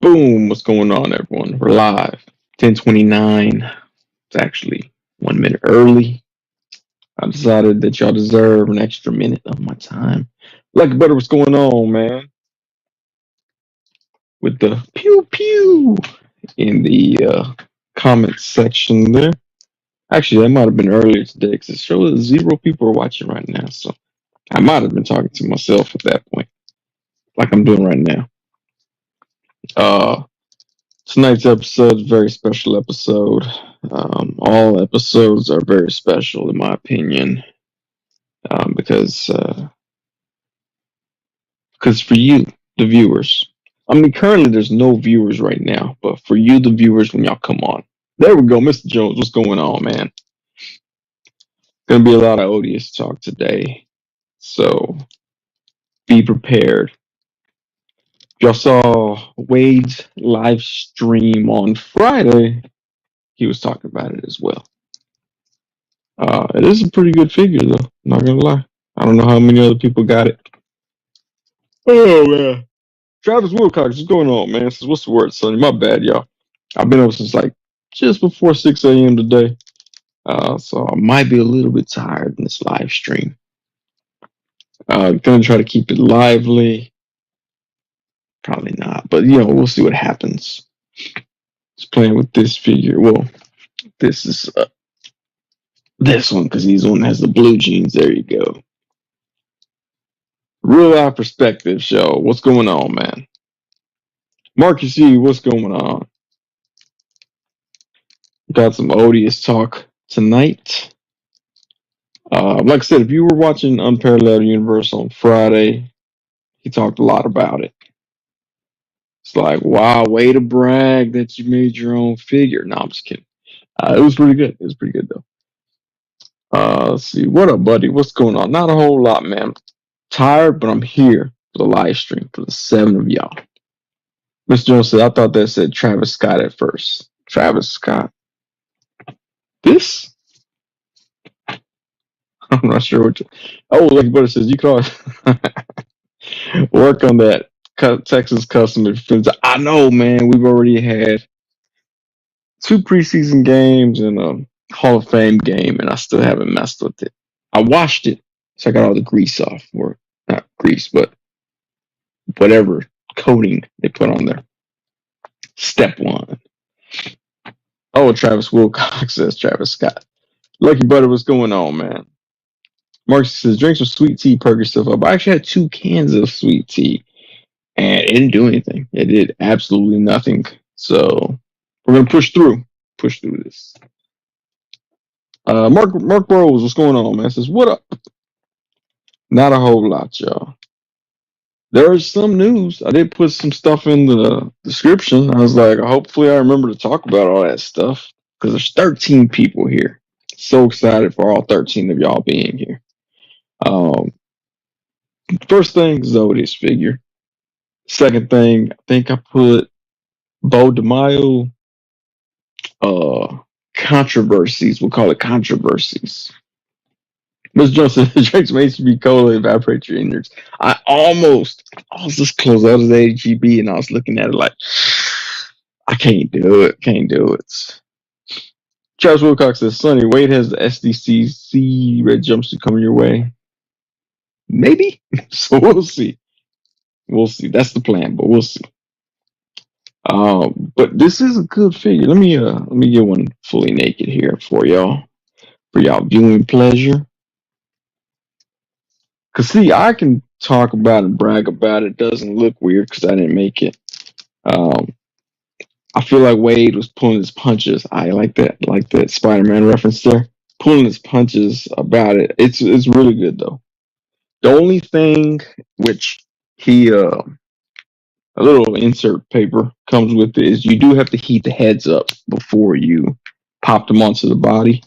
Boom! What's going on, everyone? We're live. 10:29. It's actually 1 minute early. I decided that y'all deserve an extra minute of my time. Lucky Butter, what's going on, man? With the pew pew in the comment section there. Actually, that might have been earlier today because it shows that zero people are watching right now. So I might have been talking to myself at that point, like I'm doing right now. Uh, Tonight's episode is a very special episode. All episodes are very special, in my opinion, because for you, the viewers. I mean, currently there's no viewers right now, but for you, the viewers, when y'all come on, there we go, Mr. Jones. What's going on, man? Gonna be a lot of odious talk today, so be prepared. Y'all saw Wade's live stream on Friday. He was talking about it as well. It is a pretty good figure, though. Not gonna lie. I don't know how many other people got it. Oh man, Travis Wilcox, what's going on, man? Says, what's the word, Sonny? My bad, y'all. I've been up since like just before 6 a.m. today, so I might be a little bit tired in this live stream. Gonna try to keep it lively. Probably not, but we'll see what happens. Just playing with this figure. Well, this is this one because he's the one that has the blue jeans. There you go. Real life perspective show. What's going on, man? Marcus E, what's going on? Got some odious talk tonight. Like I said, if you were watching Unparalleled Universe on Friday, he talked a lot about it. It's like, wow, way to brag that you made your own figure. No, I'm just kidding. It was pretty good. It was pretty good, though. Let's see. What up, buddy? What's going on? Not a whole lot, man. Tired, but I'm here for the live stream for the 7 of y'all. Mr. Jones said, I thought that said Travis Scott at first. Travis Scott. This? I'm not sure what. Oh, Lucky Butter says you can always work on that Texas custom defense. I know, man. We've already had 2 preseason games and a Hall of Fame game, and I still haven't messed with it. I washed it, so I got all the grease off, or not grease, but whatever coating they put on there. Step 1. Oh, Travis Wilcox says Travis Scott. Lucky Butter, what's going on, man? Mark says, drink some sweet tea, perk yourself up. I actually had 2 cans of sweet tea, and it didn't do anything. It did absolutely nothing. So we're gonna push through this. Mark Rose, what's going on, man? Says, what up? Not a whole lot, y'all. There is some news. I did put some stuff in the description. I was like, hopefully I remember to talk about all that stuff because there's 13 people here. So excited for all 13 of y'all being here. First thing is the Odious figure. Second thing, I think I put Beau DeMayo controversies. We'll call it controversies. Ms. Johnson drinks HB cola evaporate your innards. I was this close. I was at AGB and I was looking at it like I can't do it. Travis Wilcox says, Sonny, Wade has the SDCC red jumpsuit coming your way. Maybe. So we'll see. That's the plan, but we'll see. But this is a good figure. Let me get one fully naked here for y'all viewing pleasure. Cause see, I can talk about it and brag about it. It doesn't look weird because I didn't make it. I feel like Wade was pulling his punches. I like that Spider-Man reference there. Pulling his punches about it. It's really good though. The only thing which he a little insert paper comes with it is you do have to heat the heads up before you pop them onto the body.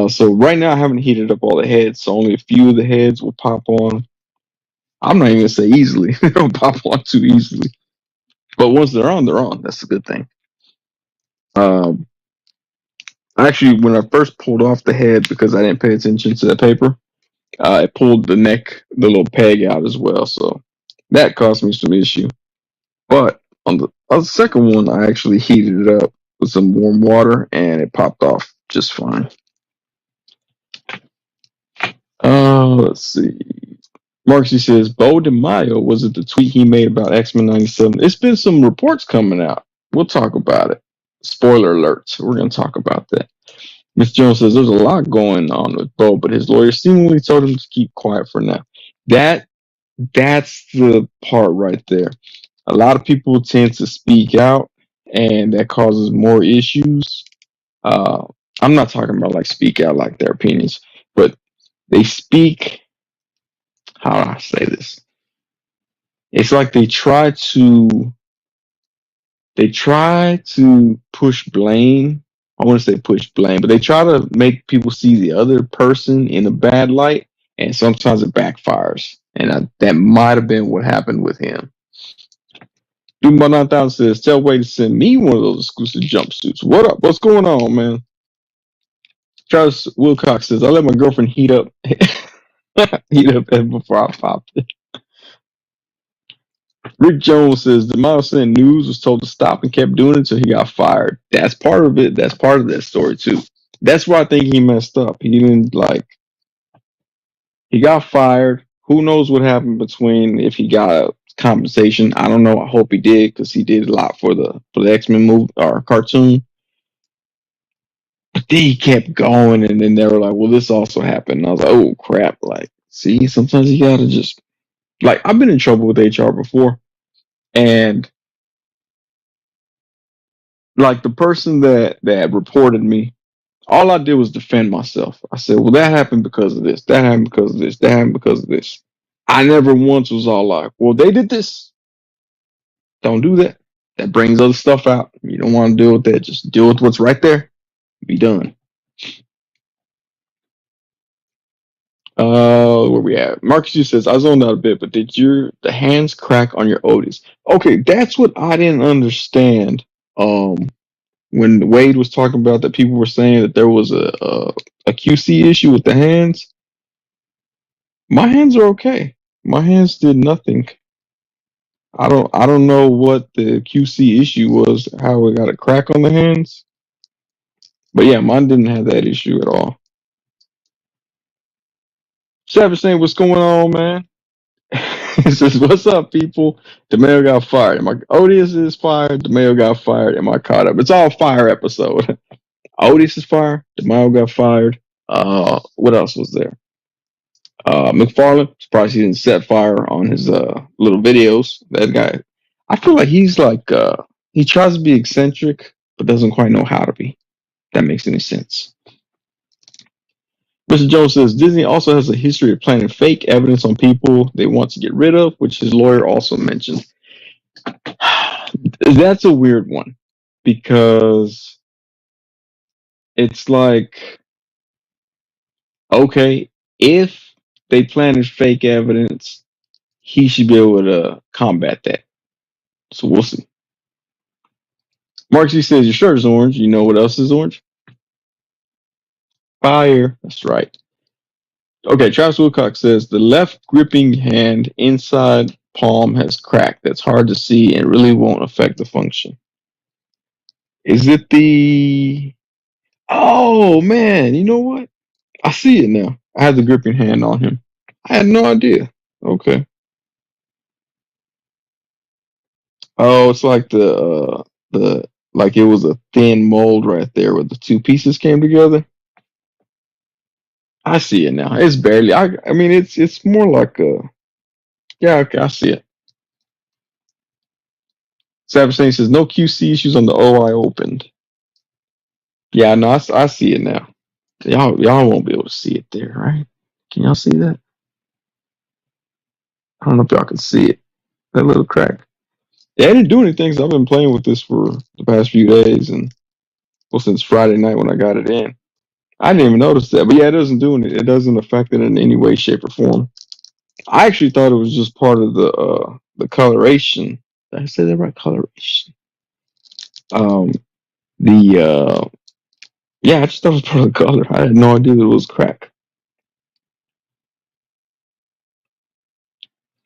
So right now I haven't heated up all the heads, so only a few of the heads will pop on. I'm not even gonna say easily. They don't pop on too easily. But once they're on, they're on. That's a good thing. Actually, when I first pulled off the head because I didn't pay attention to the paper, I pulled the neck, the little peg out as well. So that caused me some issue. But on the second one, I actually heated it up with some warm water, and it popped off just fine. Let's see. Marcy says Beau DeMayo, was it the tweet he made about X-Men 97? It's been some reports coming out. We'll talk about it. Spoiler alerts. We're going to talk about that. Miss Jones says there's a lot going on with Beau, but his lawyer seemingly told him to keep quiet for now. That's the part right there. A lot of people tend to speak out, and that causes more issues. Uh, I'm not talking about like speak out like their opinions, but they speak. How do I say this? It's like they try to push blame. I want to say push blame, but they try to make people see the other person in a bad light, and sometimes it backfires. And that might have been what happened with him. Dude, 9000 says, "Tell Wade to send me one of those exclusive jumpsuits." What up? What's going on, man? Travis Wilcox says, "I let my girlfriend heat up, heat up before I popped it." Rick Jones says the Miles Sand News was told to stop and kept doing it until he got fired. That's part of it. That's part of that story too. That's where I think he messed up. He didn't like. He got fired. Who knows what happened between if he got a compensation? I don't know. I hope he did because he did a lot for the X-Men movie or cartoon. But then he kept going, and then they were like, "Well, this also happened." And I was like, "Oh crap!" Like, see, sometimes you gotta just like I've been in trouble with HR before, and like the person that reported me, all I did was defend myself. I said, "Well, that happened because of this. That happened because of this. That happened because of this." I never once was all like, "Well, they did this. Don't do that. That brings other stuff out. You don't want to deal with that. Just deal with what's right there. Be done." Where we at? Marcus you says I zoned out a bit, but did the hands crack on your Odious? Okay, that's what I didn't understand. When Wade was talking about that, people were saying that there was a QC issue with the hands. My hands are okay. My hands did nothing. I don't know what the QC issue was, how it got a crack on the hands. But yeah, mine didn't have that issue at all. Savage saying, "What's going on, man?" He says, "What's up, people? DeMayo got fired. Odious is fired. DeMayo got fired. Am I caught up?" It's all fire episode. Odious is fired. DeMayo got fired. What else was there? McFarlane, surprised he didn't set fire on his little videos. That guy, I feel like he's like he tries to be eccentric, but doesn't quite know how to be. If that makes any sense. Mr. Jones says Disney also has a history of planting fake evidence on people they want to get rid of, which his lawyer also mentioned. That's a weird one because it's like, okay, if they planted fake evidence, he should be able to combat that. So we'll see. Marcy says your shirt is orange. You know what else is orange? Fire. That's right. Okay, Travis Wilcox says the left gripping hand inside palm has cracked. That's hard to see and really won't affect the function. Is it the? Oh man, you know what? I see it now. I had the gripping hand on him. I had no idea. Okay. Oh, it's like the like it was a thin mold right there where the two pieces came together. I see it now. It's barely. I mean, it's more like a. Yeah, okay, I see it. Savage Saint says no QC issues on the OI opened. Yeah, no, I see it now. Y'all won't be able to see it there, right? Can y'all see that? I don't know if y'all can see it. That little crack. Yeah, I didn't do anything. So I've been playing with this for the past few days, and well, since Friday night when I got it in. I didn't even notice that, but yeah, it doesn't do it. It doesn't affect it in any way, shape, or form. I actually thought it was just part of the coloration. Did I say that right? Coloration. Um, the yeah, I just thought it was part of the color. I had no idea that it was crack.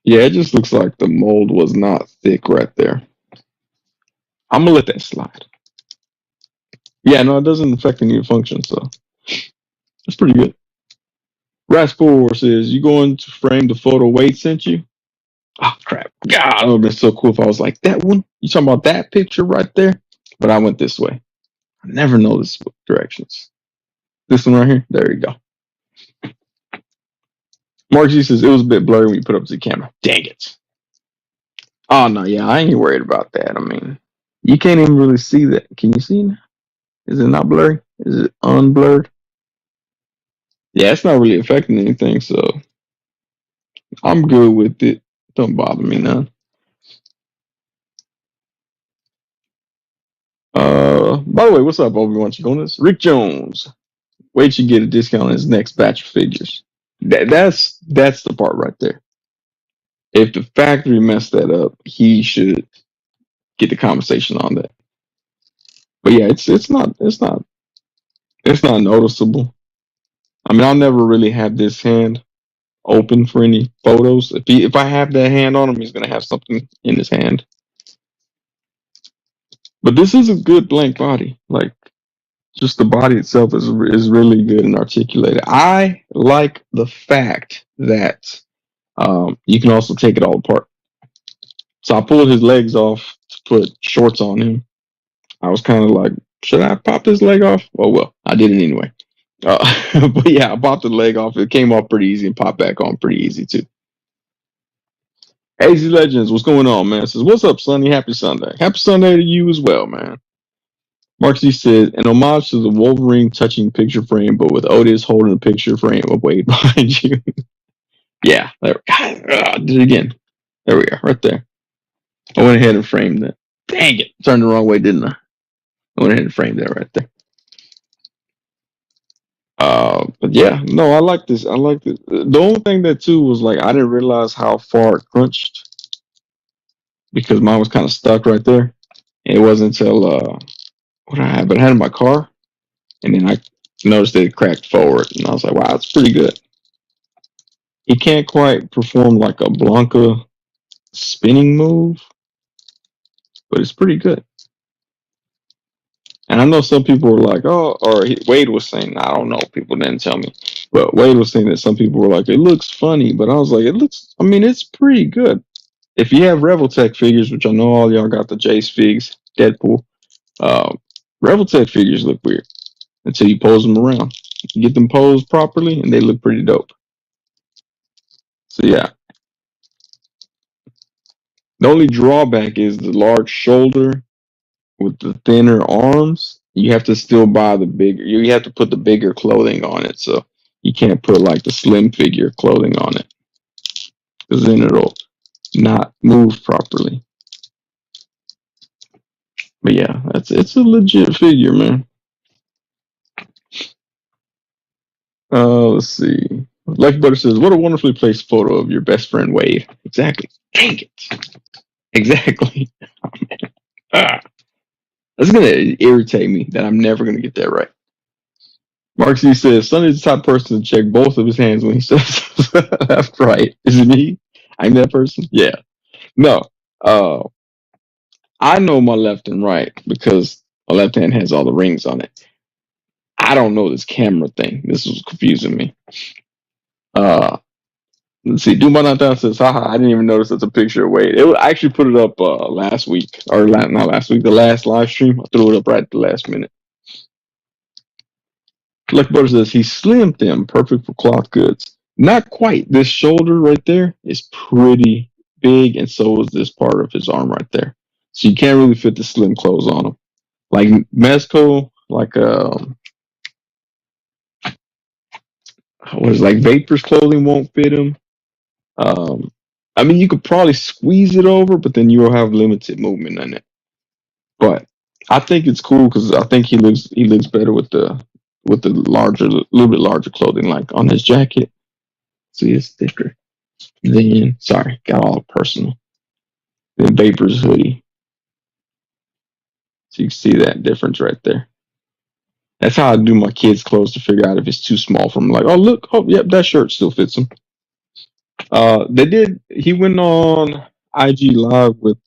Yeah, it just looks like the mold was not thick right there. I'm gonna let that slide. Yeah, no, it doesn't affect any function, so it's pretty good. Ras4 says, "You going to frame the photo Wade sent you?" Oh crap! God, it would have been so cool if I was like that one. You talking about that picture right there? But I went this way. I never know this directions. This one right here. There you go. Mark G says it was a bit blurry when you put up the camera. Dang it! Oh no, yeah, I ain't worried about that. I mean, you can't even really see that. Can you see now? Is it not blurry? Is it unblurred? Yeah, it's not really affecting anything, so I'm good with it. Don't bother me none. By the way, what's up, Obi-Wan Chiconas? Rick Jones. Wait till you get a discount on his next batch of figures. That's the part right there. If the factory messed that up, he should get the conversation on that. But yeah, it's not noticeable. I mean, I'll never really have this hand open for any photos. If I have that hand on him, he's gonna have something in his hand. But this is a good blank body. Like just the body itself is really good and articulated. I like the fact that you can also take it all apart. So I pulled his legs off to put shorts on him. I was kind of like, should I pop his leg off? Oh well, I did it anyway. But yeah, I popped the leg off. It came off pretty easy and popped back on pretty easy too. AZ Legends, what's going on, man? Says, what's up, Sonny? Happy Sunday. Happy Sunday to you as well, man. Mark C says, an homage to the Wolverine touching picture frame, but with Odious holding the picture frame of Wade behind you. Yeah, there. I did it again. There we are, right there. I went ahead and framed that. Dang it. Turned the wrong way, didn't I? I went ahead and framed that right there. But yeah, no, I like this. I like this. The only thing that too was like I didn't realize how far it crunched because mine was kind of stuck right there. And it wasn't until what I had, but I had it in my car, and then I noticed that it cracked forward, and I was like, wow, it's pretty good. He can't quite perform like a Blanca spinning move, but it's pretty good. And I know some people were like, oh, or Wade was saying, I don't know, people didn't tell me, but Wade was saying that some people were like, it looks funny, but I was like, I mean, it's pretty good. If you have Revoltech figures, which I know all y'all got the Jace Figs, Deadpool, Revoltech figures look weird until you pose them around. You get them posed properly, and they look pretty dope. So yeah. The only drawback is the large shoulder with the thinner arms. You have to still buy the bigger. You have to put the bigger clothing on it, so you can't put like the slim figure clothing on it, because then it'll not move properly. But yeah, it's a legit figure, man. Let's see. Like Butter says, what a wonderfully placed photo of your best friend Wade. Exactly. Dang it. Exactly. Oh, man. Ah. That's gonna irritate me that I'm never gonna get that right. Mark C says, Sonny's the type person to check both of his hands when he says left, right. Is it me? I'm that person? Yeah. No. Uh, I know my left and right because my left hand has all the rings on it. I don't know this camera thing. This was confusing me. Let's see. Doom 9000 says, haha, I didn't even notice it's a picture of Wade. I actually put it up last week, or not last week, the last live stream. I threw it up right at the last minute. Lucky Butter says, he slimmed them, perfect for cloth goods. Not quite. This shoulder right there is pretty big, and so is this part of his arm right there. So you can't really fit the slim clothes on him. Like Mezco, like what is it, like Vapor's clothing won't fit him. I mean, you could probably squeeze it over, but then you'll have limited movement in it. But I think it's cool because I think he looks better with the larger, little bit larger clothing, like on his jacket. See, it's thicker. Then, sorry, got all personal. Then Vapor's hoodie. So you can see that difference right there. That's how I do my kids' clothes to figure out if it's too small for them. Like, oh look, oh yep, that shirt still fits him. They did. He went on IG Live with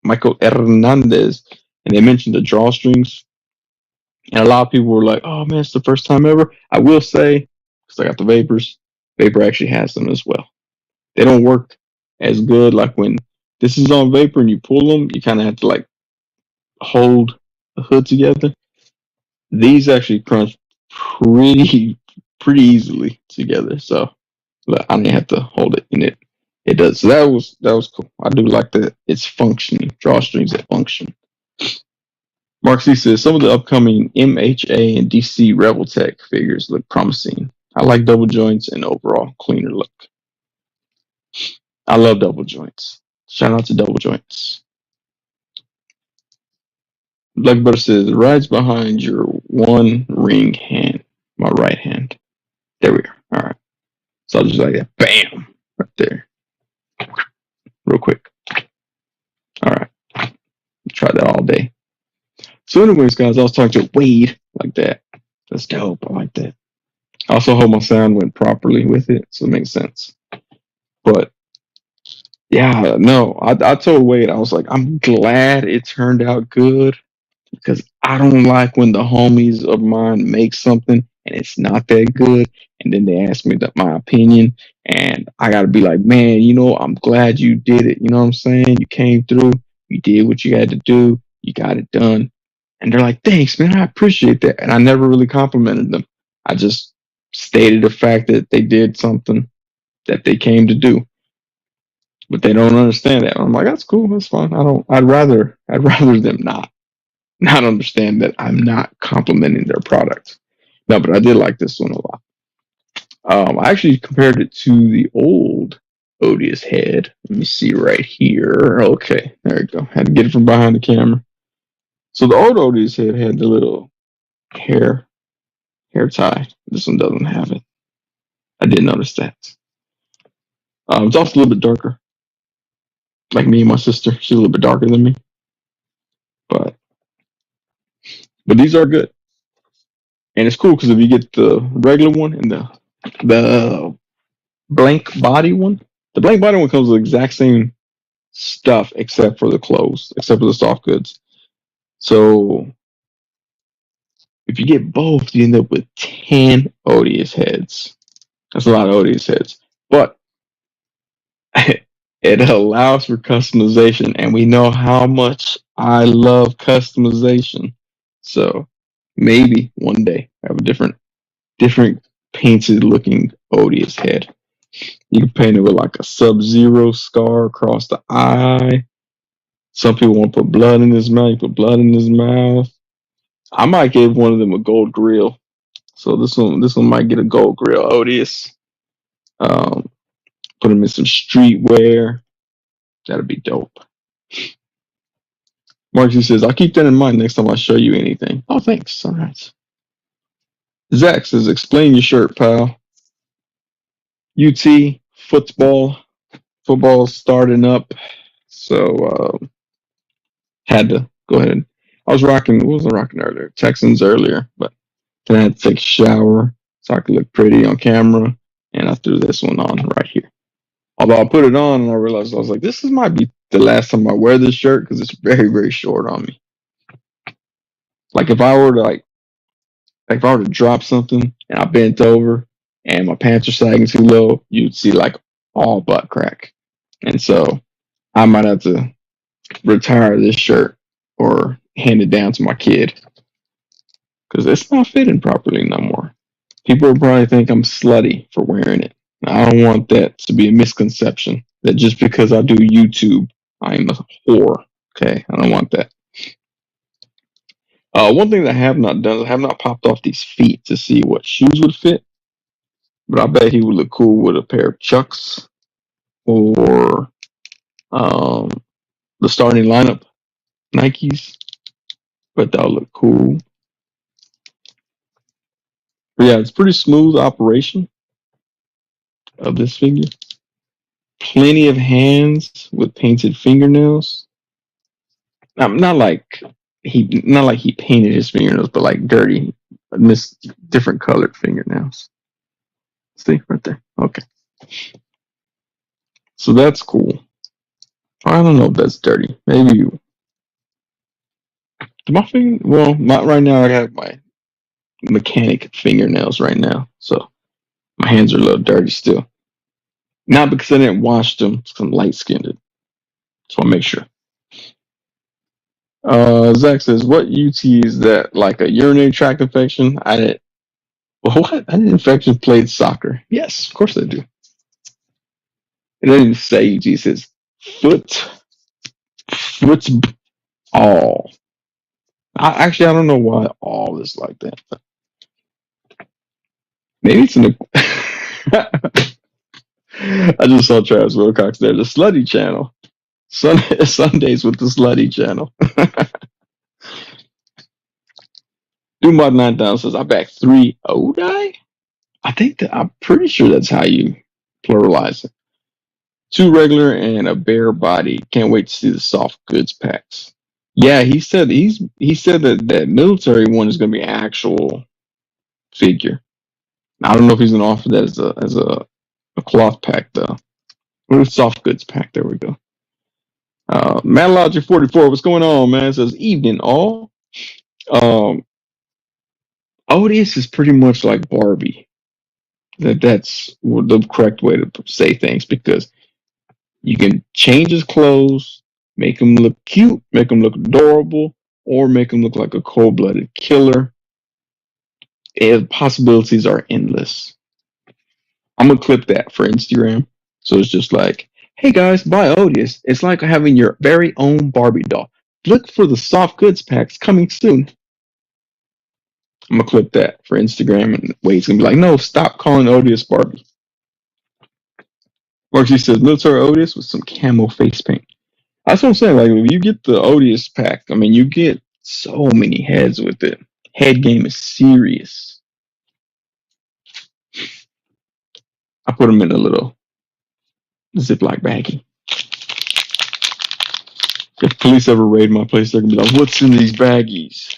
Michael Hernandez, and they mentioned the drawstrings. And a lot of people were like, "Oh man, it's the first time ever." I will say, because I got the Vapors, Vapor actually has them as well. They don't work as good. Like when this is on Vapor and you pull them, you kind of have to like hold the hood together. These actually crunch pretty pretty easily together. So but I didn't have to hold it, and it does. So that was cool. I do like that it's functioning drawstrings that function. Mark C says some of the upcoming MHA and DC Rebel Tech figures look promising. I like double joints and overall cleaner look. I love double joints. Shout out to double joints. Black Butter says rides behind your one ring hand, my right hand. There we are. All right. So I'll just like that. Bam! Right there. Real quick. All right. Try that all day. So anyways, guys, I was talking to Wade like that. That's dope. I like that. I also hope my sound went properly with it, so it makes sense. But yeah, no, I told Wade, I was like, I'm glad it turned out good because I don't like when the homies of mine make something and it's not that good, and then they ask me my opinion, and I gotta be like, man, I'm glad you did it. You know what I'm saying? You came through, you did what you had to do, you got it done, and they're like, thanks, man, I appreciate that, and I never really complimented them. I just stated the fact that they did something that they came to do, but they don't understand that. I'm like, that's cool, that's fine. I'd rather them not understand that I'm not complimenting their product. No, but I did like this one a lot. I actually compared it to the old Odious head. Let me see right here. Okay, there we go. Had to get it from behind the camera. So the old Odious head had the little hair tie. This one doesn't have it. I did notice that. It's also a little bit darker. Like me and my sister, she's a little bit darker than me. But these are good, and it's cool because if you get the regular one and the blank body one, the blank body one comes with the exact same stuff except for the clothes, except for the soft goods. So if you get both, you end up with 10 Odious heads. That's a lot of Odious heads, but it allows for customization, and we know how much I love customization. So maybe one day I have a different painted looking Odious head. You can paint it with like a Sub-Zero scar across the eye. Some people want to put blood in his mouth. You put blood in his mouth. I might give one of them a gold grill. So this one might get a gold grill Odious. Um, put him in some streetwear. That'd be dope. Marcy says, I'll keep that in mind next time I show you anything. Oh, thanks. All right. Zach says, explain your shirt, pal. UT football starting up. So had to go ahead. I was rocking, what was I rocking earlier? Texans earlier, but then I had to take a shower so I could look pretty on camera, and I threw this one on right here. Although I put it on and I realized, I was like, this might be the last time I wear this shirt because it's very, very short on me. Like if I were to drop something and I bent over and my pants are sagging too low, you'd see like all butt crack. And so I might have to retire this shirt or hand it down to my kid because it's not fitting properly no more. People will probably think I'm slutty for wearing it. I don't want that to be a misconception that just because I do YouTube, I'm a whore. Okay, I don't want that. One thing that I have not done is I have not popped off these feet to see what shoes would fit, but I bet he would look cool with a pair of Chucks or the starting lineup Nikes. But that would look cool. But yeah, it's pretty smooth operation of this figure. Plenty of hands with painted fingernails. Not like he painted his fingernails, but like dirty, different colored fingernails. See right there. Okay, so that's cool. I don't know if that's dirty. Maybe my finger. Well, right now I have my mechanic fingernails right now, so my hands are a little dirty still. Not because I didn't wash them, because I'm light skinned. So I'll make sure. Zach says, "What UT is that? Like a urinary tract infection?" I didn't. Well, what? I didn't infection played soccer. Yes, of course I do. It doesn't even say UT. It says foot football. I don't know why all is like that. But maybe it's in the. I just saw Travis Wilcox there. The Slutty Channel. Sundays with the Slutty Channel. Doomod 9000 says, I back 3 Odi? I'm pretty sure that's how you pluralize it. 2 regular and a bare body. Can't wait to see the soft goods packs. Yeah, he said that military one is gonna be an actual figure. I don't know if he's gonna offer that as a cloth pack though. Or a soft goods pack, there we go. Matalogic44, what's going on, man? It says evening all. Um Odious is pretty much like Barbie. That's the correct way to say things because you can change his clothes, make him look cute, make him look adorable, or make him look like a cold-blooded killer. And possibilities are endless. I'm gonna clip that for Instagram. So it's just like, hey guys, buy Odious. It's like having your very own Barbie doll. Look for the soft goods packs coming soon. I'm gonna clip that for Instagram, and Wade's gonna be like, no, stop calling Odious Barbie. Marcy says military Odious with some camo face paint. That's what I'm saying. Like, if you get the Odious pack, I mean, you get so many heads with it. Head game is serious. I put them in a little Ziploc baggie. If police ever raid my place, they're gonna be like, "What's in these baggies?"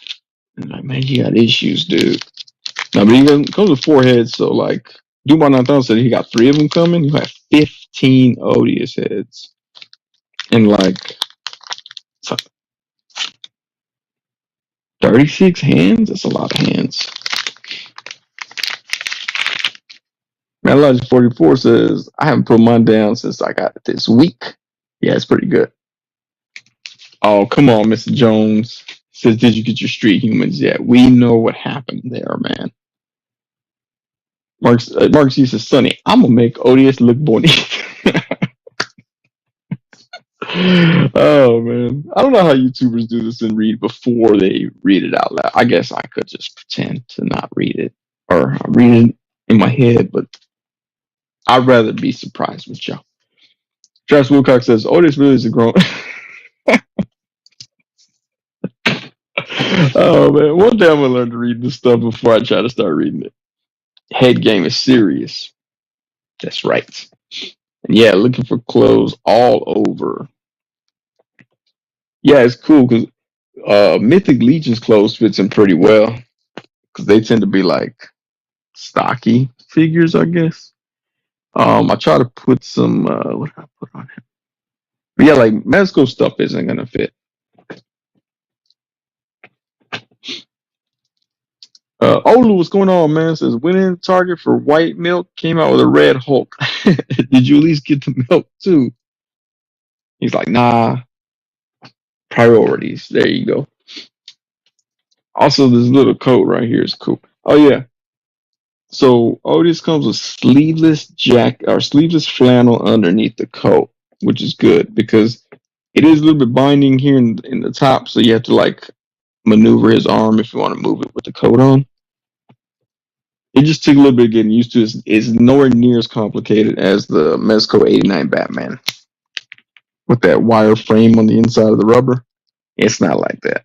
And I'm like, man, you got issues, dude. No, but he comes with 4 heads, so like, Dubai 9000 said he got 3 of them coming. You have 15 Odious heads, and like 36 hands. That's a lot of hands. Matalogic 44 says, I haven't put mine down since I got it this week. Yeah, it's pretty good. Oh, come on, Mr. Jones. Says, did you get your street humans yet? We know what happened there, man. Mark says, Sonny, I'm going to make Odious look bonito. Oh, man. I don't know how YouTubers do this and read before they read it out loud. I guess I could just pretend to not read it or read it in my head, but I'd rather be surprised with y'all. Travis Wilcox says, Odious really is a grown. Oh man, one day I'm gonna learn to read this stuff before I try to start reading it. Head game is serious. That's right. And yeah, looking for clothes all over. Yeah, it's cool because Mythic Legion's clothes fits in pretty well because they tend to be like stocky figures, I guess. I try to put some what did I put on him? But yeah, like Mezco stuff isn't gonna fit. Olu, what's going on, man? Says winning target for white milk came out with a red Hulk. Did you at least get the milk too? He's like, nah, priorities. There you go. Also, this little coat right here is cool. Oh yeah. So Odious comes with sleeveless jacket or sleeveless flannel underneath the coat, which is good because it is a little bit binding here in the top, so you have to like maneuver his arm if you want to move it with the coat on. It just took a little bit getting used to. It's nowhere near as complicated as the Mezco 89 Batman with that wire frame on the inside of the rubber. It's not like that.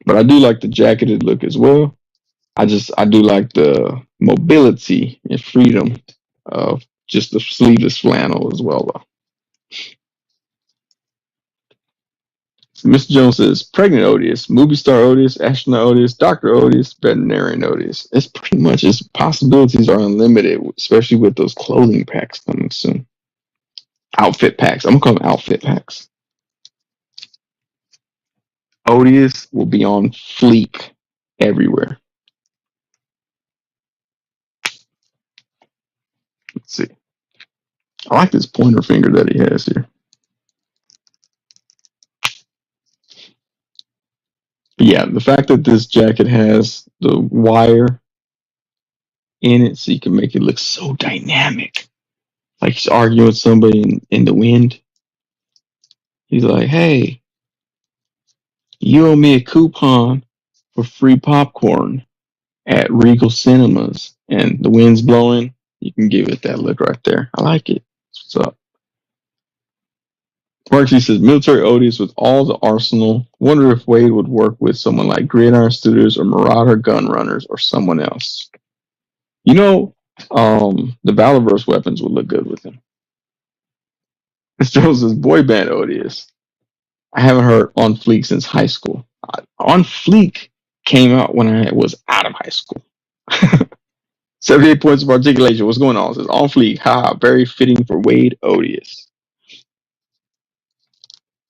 But I do like the jacketed look as well. I do like the mobility and freedom of just the sleeveless flannel as well, though. Mr. Jones says, pregnant Odious, movie star Odious, astronaut Odious, Dr. Odious, veterinarian Odious. It's pretty much, its possibilities are unlimited, especially with those clothing packs coming soon. Outfit packs. I'm gonna call them outfit packs. Odious will be on fleek everywhere. Let's see. I like this pointer finger that he has here. But yeah, the fact that this jacket has the wire in it so you can make it look so dynamic. Like he's arguing with somebody in the wind. He's like, hey, you owe me a coupon for free popcorn at Regal Cinemas. And the wind's blowing. You can give it that look right there. I like it. What's up? Marcy says, military Odious with all the arsenal. Wonder if Wade would work with someone like Gridiron Studios or Marauder Gun Runners or someone else. You know, the Valorverse weapons would look good with him. This Joseph's boy band Odious. I haven't heard On Fleek since high school. On Fleek came out when I was out of high school. 78 points of articulation. What's going on? It says On Fleek. Ha, very fitting for Wade Odious.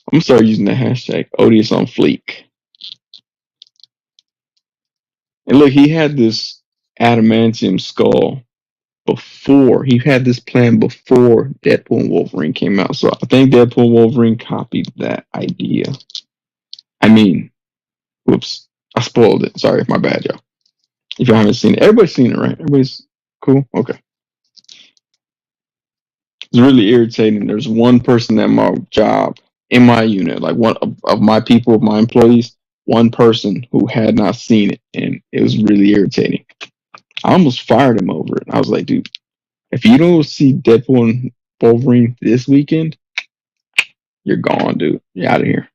I'm gonna start using the hashtag Odious on Fleek. And look, he had this adamantium skull before. He had this plan before Deadpool and Wolverine came out. So I think Deadpool and Wolverine copied that idea. I mean, whoops. I spoiled it. Sorry, my bad, y'all. If you haven't seen it, everybody's seen it, right? Everybody's cool? Okay. It's really irritating. There's one person at my job, in my unit, like one of my people, my employees, one person who had not seen it, and it was really irritating. I almost fired him over it. I was like, dude, if you don't see Deadpool and Wolverine this weekend, you're gone, dude. You're out of here.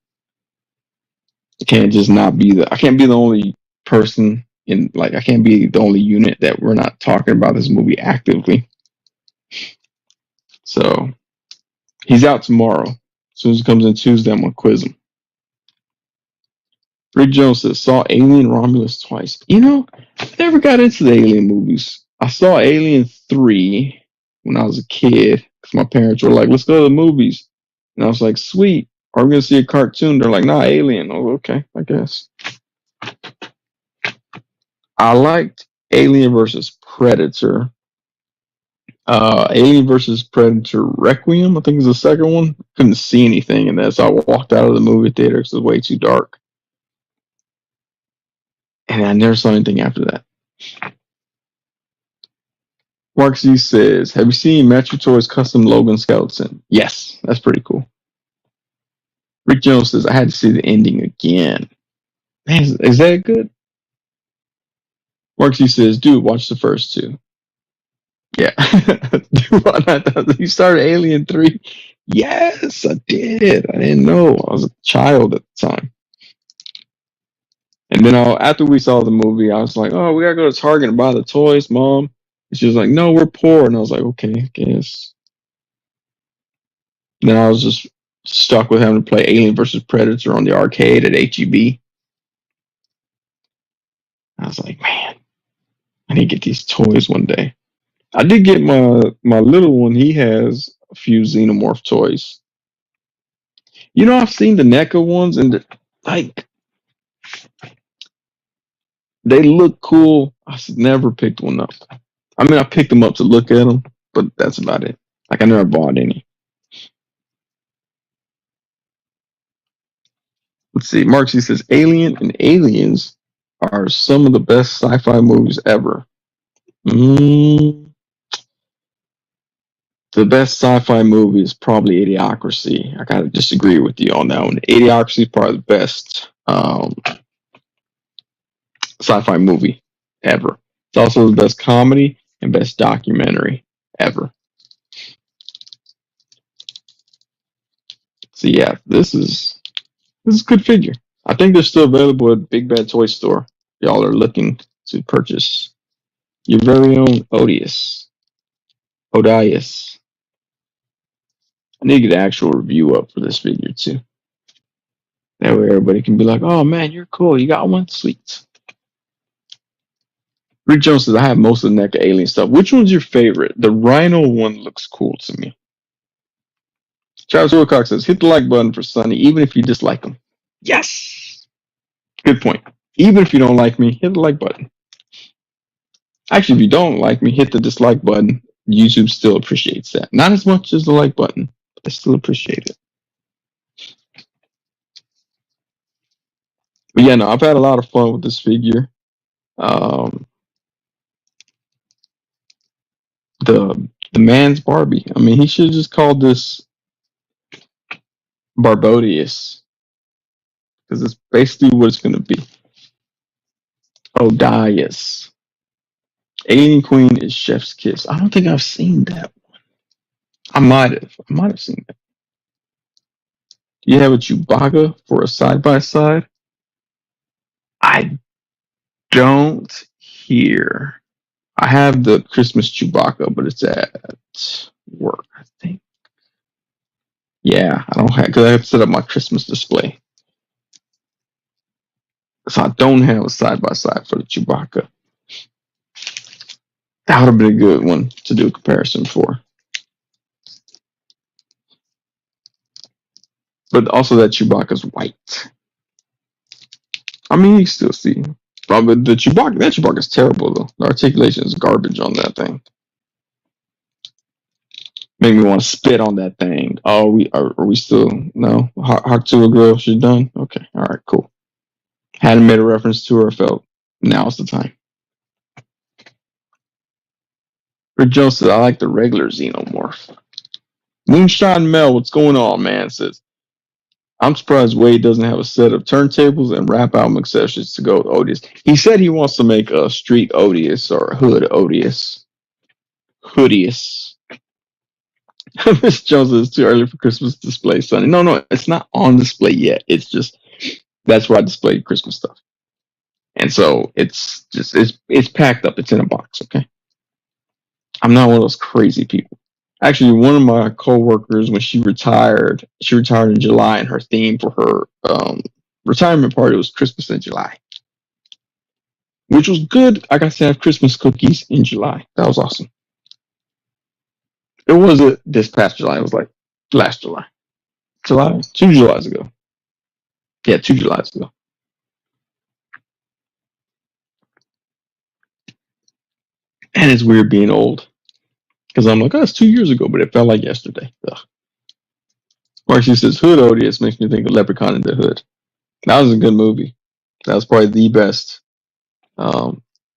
I can't just not be I can't be the only person I can't be the only unit that we're not talking about this movie actively. So he's out tomorrow. As soon as he comes in Tuesday, I'm gonna quiz him. Rick Jones says, saw Alien Romulus twice. You know, I never got into the Alien movies. I saw Alien 3 when I was a kid because my parents were like, let's go to the movies. And I was like, sweet. Are we going to see a cartoon? They're like, nah, Alien. Oh, okay, I guess. I liked Alien versus Predator. Alien versus Predator Requiem, I think is the second one. Couldn't see anything in that, so I walked out of the movie theater because it was way too dark. And I never saw anything after that. Mark Z says, have you seen Metro Toys custom Logan skeleton? Yes, that's pretty cool. Rick Jones says, I had to see the ending again. Man, is that good? Mark Z says, dude, watch the first two. Yeah. You started Alien 3? Yes, I did. I didn't know. I was a child at the time. And then after we saw the movie, I was like, oh, we got to go to Target and buy the toys, Mom. And she was like, no, we're poor. And I was like, okay, I guess. Then I was just stuck with having to play Alien versus Predator on the arcade at HEB. I was like, man, I need to get these toys one day. I did get my little one. He has a few Xenomorph toys. You know, I've seen the NECA ones, and they look cool. I never picked one up. I mean, I picked them up to look at them, but that's about it. Like, I never bought any. Let's see. Marcy says, Alien and Aliens are some of the best sci-fi movies ever. The best sci-fi movie is probably Idiocracy. I gotta disagree with you on that one. Idiocracy is probably the best sci-fi movie ever. It's also the best comedy and best documentary ever. So yeah, this is a good figure. I think they're still available at Big Bad Toy Store. Y'all are looking to purchase your very own Odious. I need to get an actual review up for this figure too. That way everybody can be like, oh man, you're cool. You got one? Sweet. Rick Jones says, I have most of the NECA Alien stuff. Which one's your favorite? The Rhino one looks cool to me. Travis Wilcox says, hit the like button for Sonny, even if you dislike him. Yes. Good point. Even if you don't like me, hit the like button. Actually, if you don't like me, hit the dislike button. YouTube still appreciates that. Not as much as the like button, but they still appreciate it. But yeah, no, I've had a lot of fun with this figure. Um, the man's Barbie. I mean, he should have just called this Barbodius because it's basically what it's going to be. Odious. Alien Queen is Chef's Kiss. I don't think I've seen that. I might have. I might have seen that. Do you have a Chewbacca for a side by side? I don't hear. I have the Christmas Chewbacca, but it's at work, I think. Yeah, I don't have because I have to set up my Christmas display, so I don't have a side by side for the Chewbacca. That would have been a good one to do a comparison for. But also that Chewbacca's white. I mean, you can still see. But the Chewbacca's terrible though. The articulation is garbage on that thing. Make me want to spit on that thing. Oh, are we still no? Hawk to a girl, she's done. Okay, all right, cool. Hadn't made a reference to her. Felt now's the time. Rick Jones says, I like the regular Xenomorph. Moonshine Mel, what's going on, man? Says, I'm surprised Wade doesn't have a set of turntables and rap album accessories to go with Odious. He said he wants to make a street Odious or a hood Odious. Hoodious. Miss Jones says, it's too early for Christmas display, Sonny. No, it's not on display yet. It's just, that's where I display Christmas stuff. And so it's packed up. It's in a box, okay? I'm not one of those crazy people. Actually, one of my coworkers, when she retired in July, and her theme for her retirement party was Christmas in July, which was good. I got to have Christmas cookies in July. That was awesome. It wasn't this past July. It was like last July. 2 Julys ago. Yeah, 2 Julys ago. And it's weird being old. Because I'm like, oh, it's 2 years ago, but it felt like yesterday. Ugh. Marcy says, Hood Odious makes me think of Leprechaun in the Hood. That was a good movie. That was probably the best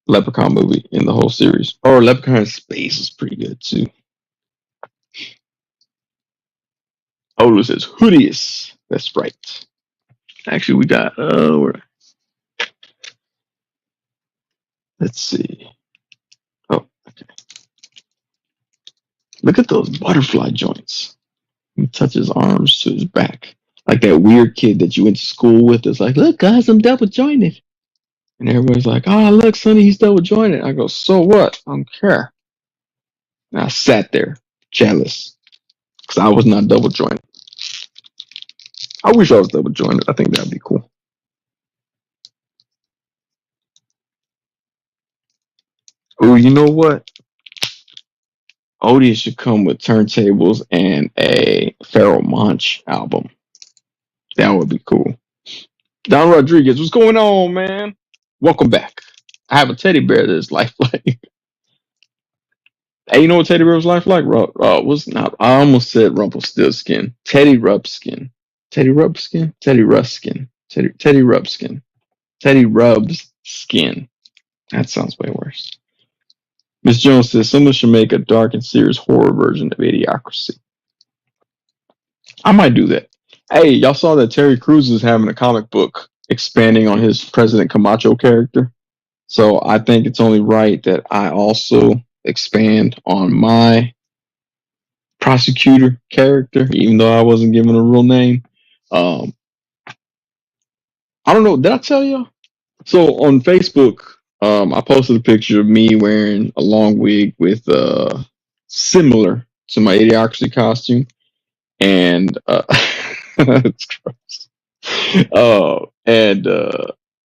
Leprechaun movie in the whole series. Or Leprechaun in Space is pretty good, too. Olu says, Hoodious. That's right. Actually, we got, let's see. Oh, okay. Look at those butterfly joints. He touches arms to his back. Like that weird kid that you went to school with is like, look, guys, I'm double jointed. And everybody's like, oh, look, Sonny, he's double jointed. I go, so what? I don't care. And I sat there, jealous, because I was not double jointed. I wish I was double jointed. I think that'd be cool. Oh, you know what? Odious should come with turntables and a Pharoah Monch album. That would be cool. Don Rodriguez, what's going on, man? Welcome back. I have a teddy bear that is lifelike. Hey, you know what teddy bear was lifelike? Was not. I almost said Rumpelstiltskin. Teddy Rubbskin. Teddy Rubbskin. Teddy Ruskin. Teddy Rubbskin. Teddy Rubs Skin. That sounds way worse. Miss Jones says someone should make a dark and serious horror version of Idiocracy. I might do that. Hey, y'all saw that Terry Crews is having a comic book expanding on his President Camacho character. So I think it's only right that I also expand on my prosecutor character, even though I wasn't given a real name. I don't know. Did I tell you? So on Facebook, I posted a picture of me wearing a long wig with similar to my Idiocracy costume, and it's gross.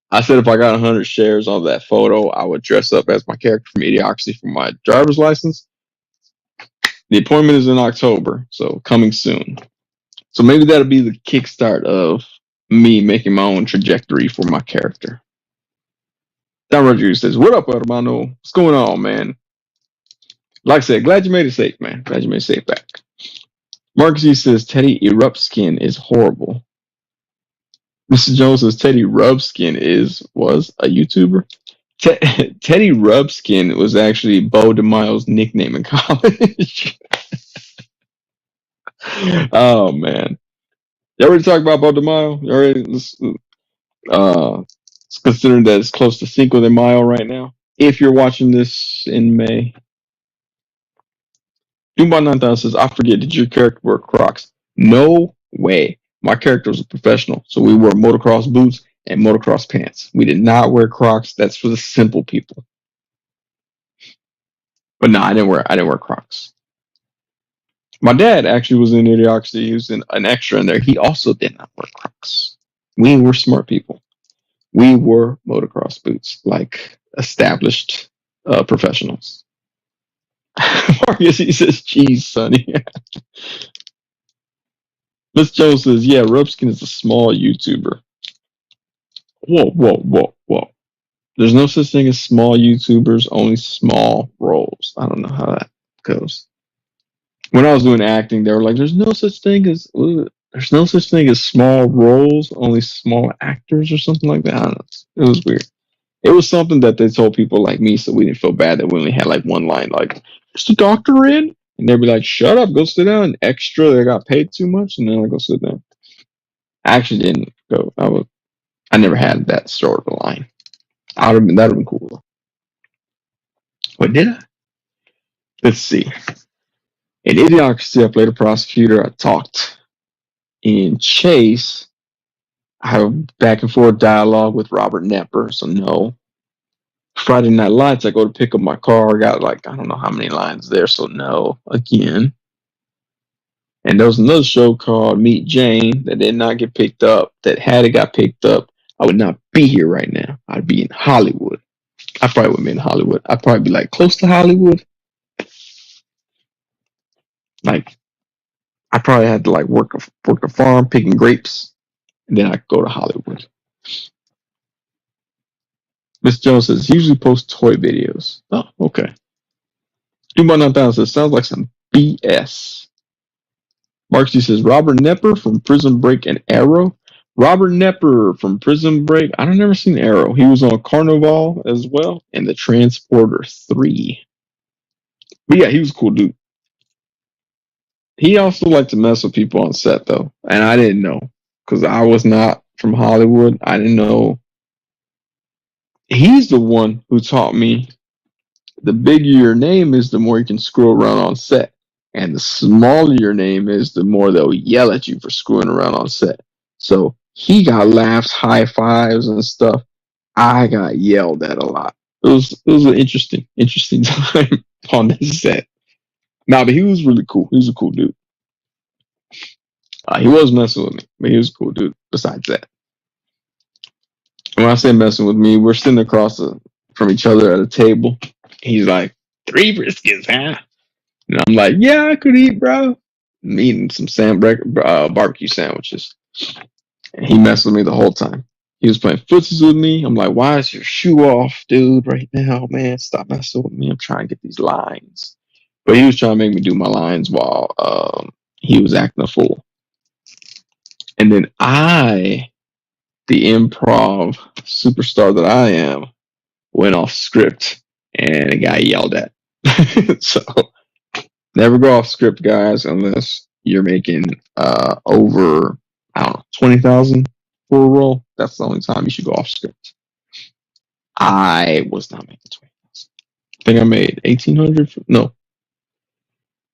I said if I got 100 shares on that photo, I would dress up as my character from Idiocracy for my driver's license. The appointment is in October, so coming soon. So maybe that'll be the kickstart of me making my own trajectory for my character. Don Rodriguez says, "What up, hermano? What's going on, man? Like I said, glad you made it safe, man. Glad you made it safe back." Marcus E says, "Teddy Eruptskin is horrible." Mr. Jones says, "Teddy Rubskin was a YouTuber." Teddy Rubskin was actually Beau DeMayo's nickname in college. Oh man, you already talked about Beau DeMayo? You already considering that it's close to Cinco de Mayo right now. If you're watching this in May, Doomba9000 says, "I forget. Did your character wear Crocs?" No way. My character was a professional, so we wore motocross boots and motocross pants. We did not wear Crocs. That's for the simple people. But no, I didn't wear Crocs. My dad actually was in Idiocracy. He was an extra in there. He also did not wear Crocs. We were smart people. We wore motocross boots like established professionals. Marcus, he says, "Geez, Sonny." Miss Jones says, "Yeah, Rubskin is a small YouTuber." Whoa, whoa, whoa, whoa. There's no such thing as small YouTubers, only small roles. I don't know how that goes. When I was doing acting, they were like, there's no such thing as small roles, only small actors or something like that. I don't know. It was weird. It was something that they told people like me so we didn't feel bad that we only had like one line, like, "Is the doctor in?" And they'd be like, "Shut up, go sit down." And extra, they got paid too much, and then I go sit down. I actually didn't go. I never had that sort of a line. That'd have been cool. What did I? Let's see. In Idiocracy, I played a prosecutor. I talked in Chase. I have back and forth dialogue with Robert Nepper, so no. Friday Night Lights, I go to pick up my car. I got like, I don't know how many lines there, so no, again. And there was another show called Meet Jane that did not get picked up. That had it got picked up, I would not be here right now. I'd be in Hollywood. I probably wouldn't be in Hollywood. I'd probably be like close to Hollywood. Like I probably had to like work a farm picking grapes, and then I could go to Hollywood. Miss Jones says usually post toy videos. Oh, okay. Doomba9000 says sounds like some BS. Marksy says Robert Nepper from Prison Break and Arrow. Robert Nepper from Prison Break. I don't never seen Arrow. He was on Carnival as well and the Transporter 3. But yeah, he was a cool dude. He also liked to mess with people on set though, and I didn't know because I was not from Hollywood. I didn't know. He's the one who taught me the bigger your name is, the more you can screw around on set. And the smaller your name is, the more they'll yell at you for screwing around on set. So he got laughs, high fives, and stuff. I got yelled at a lot. It was an interesting time on this set. Nah, but he was really cool. He was a cool dude. He was messing with me, but he was a cool dude. Besides that, when I say messing with me, we're sitting across from each other at a table. He's like, "3 briskets, huh?" And I'm like, "Yeah, I could eat, bro." I'm eating some barbecue sandwiches. And he messed with me the whole time. He was playing footsies with me. I'm like, "Why is your shoe off, dude, right now, man? Stop messing with me. I'm trying to get these lines." But he was trying to make me do my lines while he was acting a fool. And then the improv superstar that I am, went off script and it got yelled at. So never go off script, guys, unless you're making over, I don't know, 20,000 for a role. That's the only time you should go off script. I was not making 20,000. I think I made 1,800. No,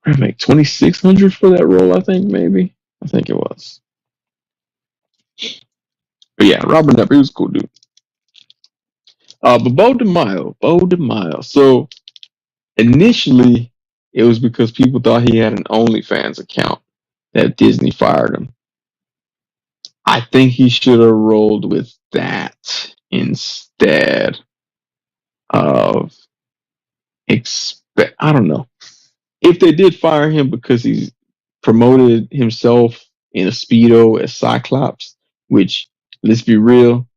I made 2,600 for that role. I think it was. But yeah, Robert Nepper, he was a cool dude. But Beau DeMayo. So initially, it was because people thought he had an OnlyFans account that Disney fired him. I think he should have rolled with that instead of I don't know. If they did fire him because he promoted himself in a Speedo as Cyclops, which, let's be real,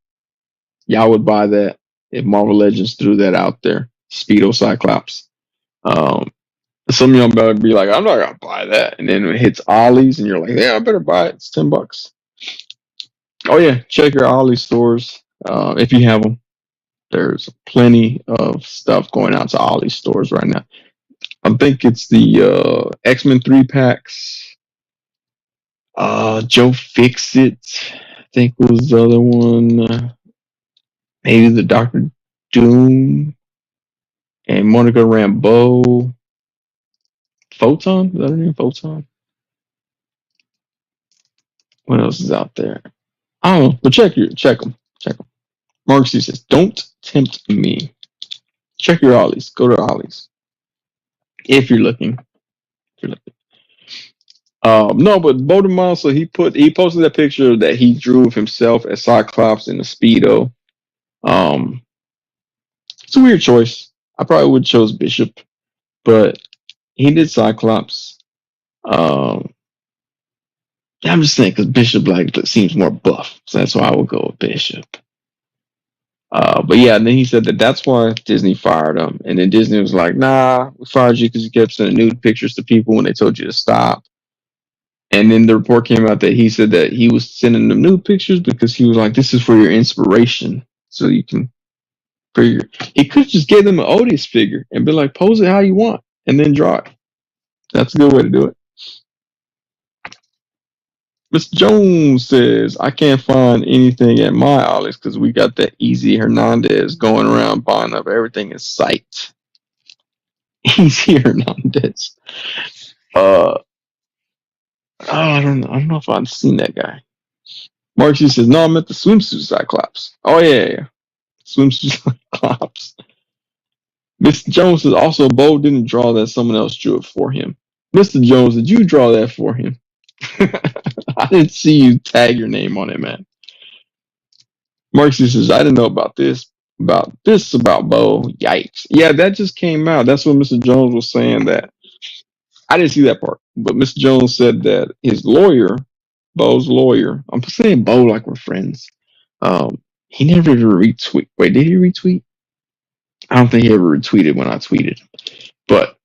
y'all would buy that if Marvel Legends threw that out there. Speedo Cyclops. Um, some of y'all better be like, I'm not gonna buy that. And then it hits Ollie's and you're like, yeah, I better buy it. It's $10. Oh yeah, check your Ollie stores if you have them. There's plenty of stuff going out to Ollie stores right now. I think it's the X-Men 3 packs. Joe Fix It, I think was the other one. Maybe the Doctor Doom and Monica Rambeau. Photon? Is that her name? Photon? What else is out there? I don't know, but check them. Check them. Mark C says, don't tempt me. Check your Ollies. Go to Ollies. If you're looking. If you're looking. No, but Beau DeMayo, so he posted that picture that he drew of himself as Cyclops in the Speedo. It's a weird choice. I probably would have chose Bishop, but he did Cyclops. Um, I'm just saying because Bishop seems more buff, so that's why I would go with Bishop. But yeah, and then he said that's why Disney fired him, and then Disney was like, "Nah, we fired you because you kept sending nude pictures to people when they told you to stop." And then the report came out that he said that he was sending them nude pictures because he was like, "This is for your inspiration, so you can figure." He could just give them an Odious figure and be like, "Pose it how you want, and then draw it." That's a good way to do it. Mr. Jones says, I can't find anything at my Ollie's because we got that Easy Hernandez going around buying up everything in sight. Easy Hernandez. I don't know if I've seen that guy. Marcy says, no, I'm at the swimsuit Cyclops. Oh, yeah. Swimsuit Cyclops. Mr. Jones says, also, Beau didn't draw that. Someone else drew it for him. Mr. Jones, did you draw that for him? I didn't see you tag your name on it, man. Marcy says, I didn't know about this about Beau. Yikes. Yeah, that just came out. That's what Mr. Jones was saying that. I didn't see that part. But Mr. Jones said that his lawyer, Beau's lawyer, I'm saying Beau like we're friends. He never ever retweet. Wait, did he retweet? I don't think he ever retweeted when I tweeted. But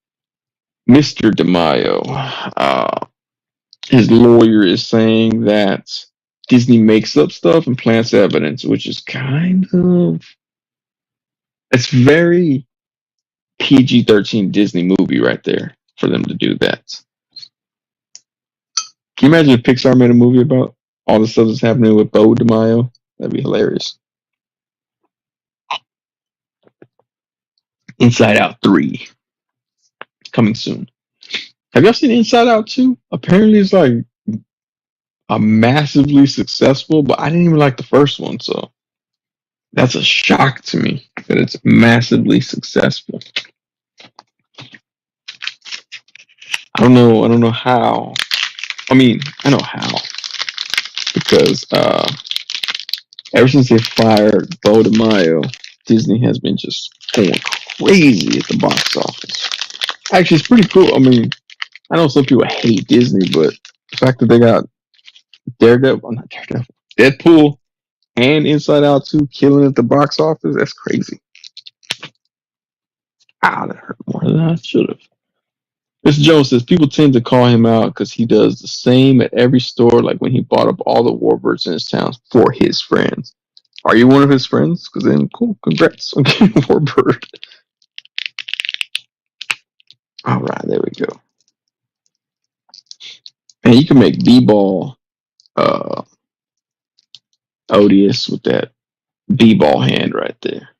Mr. DeMayo, his lawyer is saying that Disney makes up stuff and plants evidence, which is it's very PG-13 Disney movie right there for them to do that. Can you imagine if Pixar made a movie about all the stuff that's happening with Beau DeMayo? That'd be hilarious. Inside Out 3 coming soon. Have y'all seen Inside Out 2? Apparently it's like a massively successful, but I didn't even like the first one, so that's a shock to me that it's massively successful. I don't know how. I mean, I know how. Because ever since they fired Beau DeMayo, Disney has been just going crazy at the box office. Actually, it's pretty cool. I mean, I know some people hate Disney, but the fact that they got Deadpool and Inside Out 2 killing at the box office, that's crazy. That hurt more than I should have. Mr. Jones says people tend to call him out because he does the same at every store, like when he bought up all the Warbirds in his town for his friends. Are you one of his friends? Because then, cool, congrats on getting Warbird. All right, there we go. And you can make B-ball Odious with that B-ball hand right there.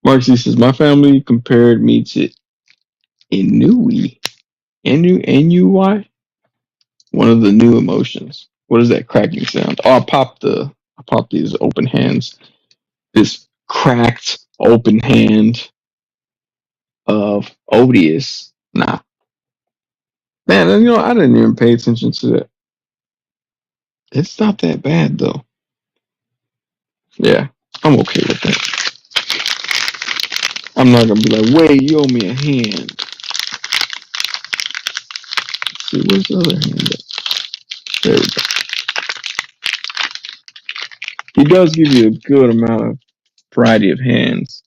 Marcy says, my family compared me to Inui. N-U-Y? One of the new emotions. What is that cracking sound? Oh, I popped these open hands. This cracked open hand of Odious. Nah. Man, I didn't even pay attention to that. It's not that bad though. Yeah, I'm okay with that. I'm not gonna be like, wait, you owe me a hand. see, where's the other hand at? There we go. He does give you a good amount of variety of hands.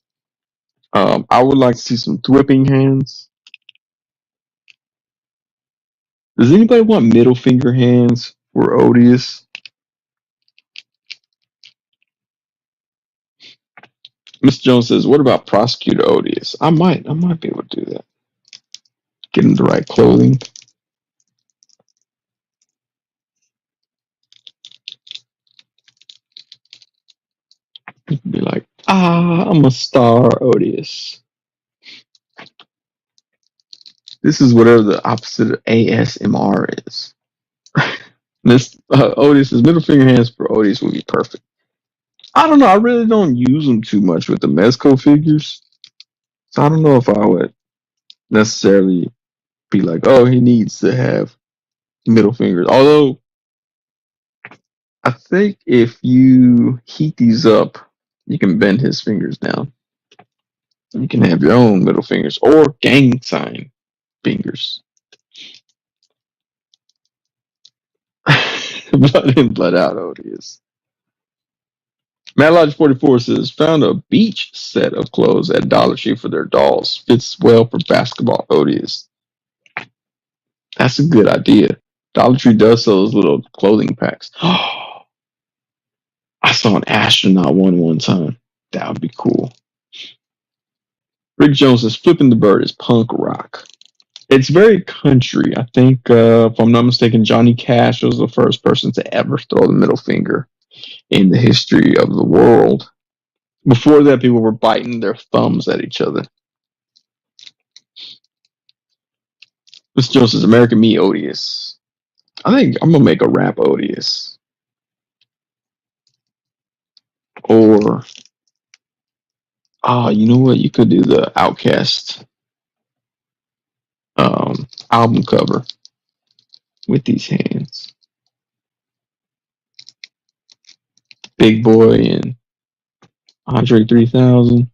I would like to see some whipping hands. Does anybody want middle finger hands for Odious? Mr. Jones says, "What about Prosecutor Odious?" I might be able to do that. Get him the right clothing. Be like, I'm a star, Odious. This is whatever the opposite of ASMR is. This Odious' middle finger hands for Odious would be perfect. I don't know. I really don't use them too much with the Mezco figures, so I don't know if I would necessarily be like, oh, he needs to have middle fingers. Although I think if you heat these up, you can bend his fingers down. You can have your own middle fingers or gang sign fingers. Blood in, blood out, Odious. Matt Lodge 44 says, found a beach set of clothes at Dollar Tree for their dolls. Fits well for basketball, Odious. That's a good idea. Dollar Tree does sell those little clothing packs. I saw an astronaut one time. That would be cool. Rick Jones says, flipping the bird is punk rock. It's very country. I think, if I'm not mistaken, Johnny Cash was the first person to ever throw the middle finger in the history of the world. Before that, people were biting their thumbs at each other. Mr. Jones says, American Me Odious. I think I'm going to make a rap Odious. Or, you know what? You could do the Outcast album cover with these hands. Big Boy and Andre 3000.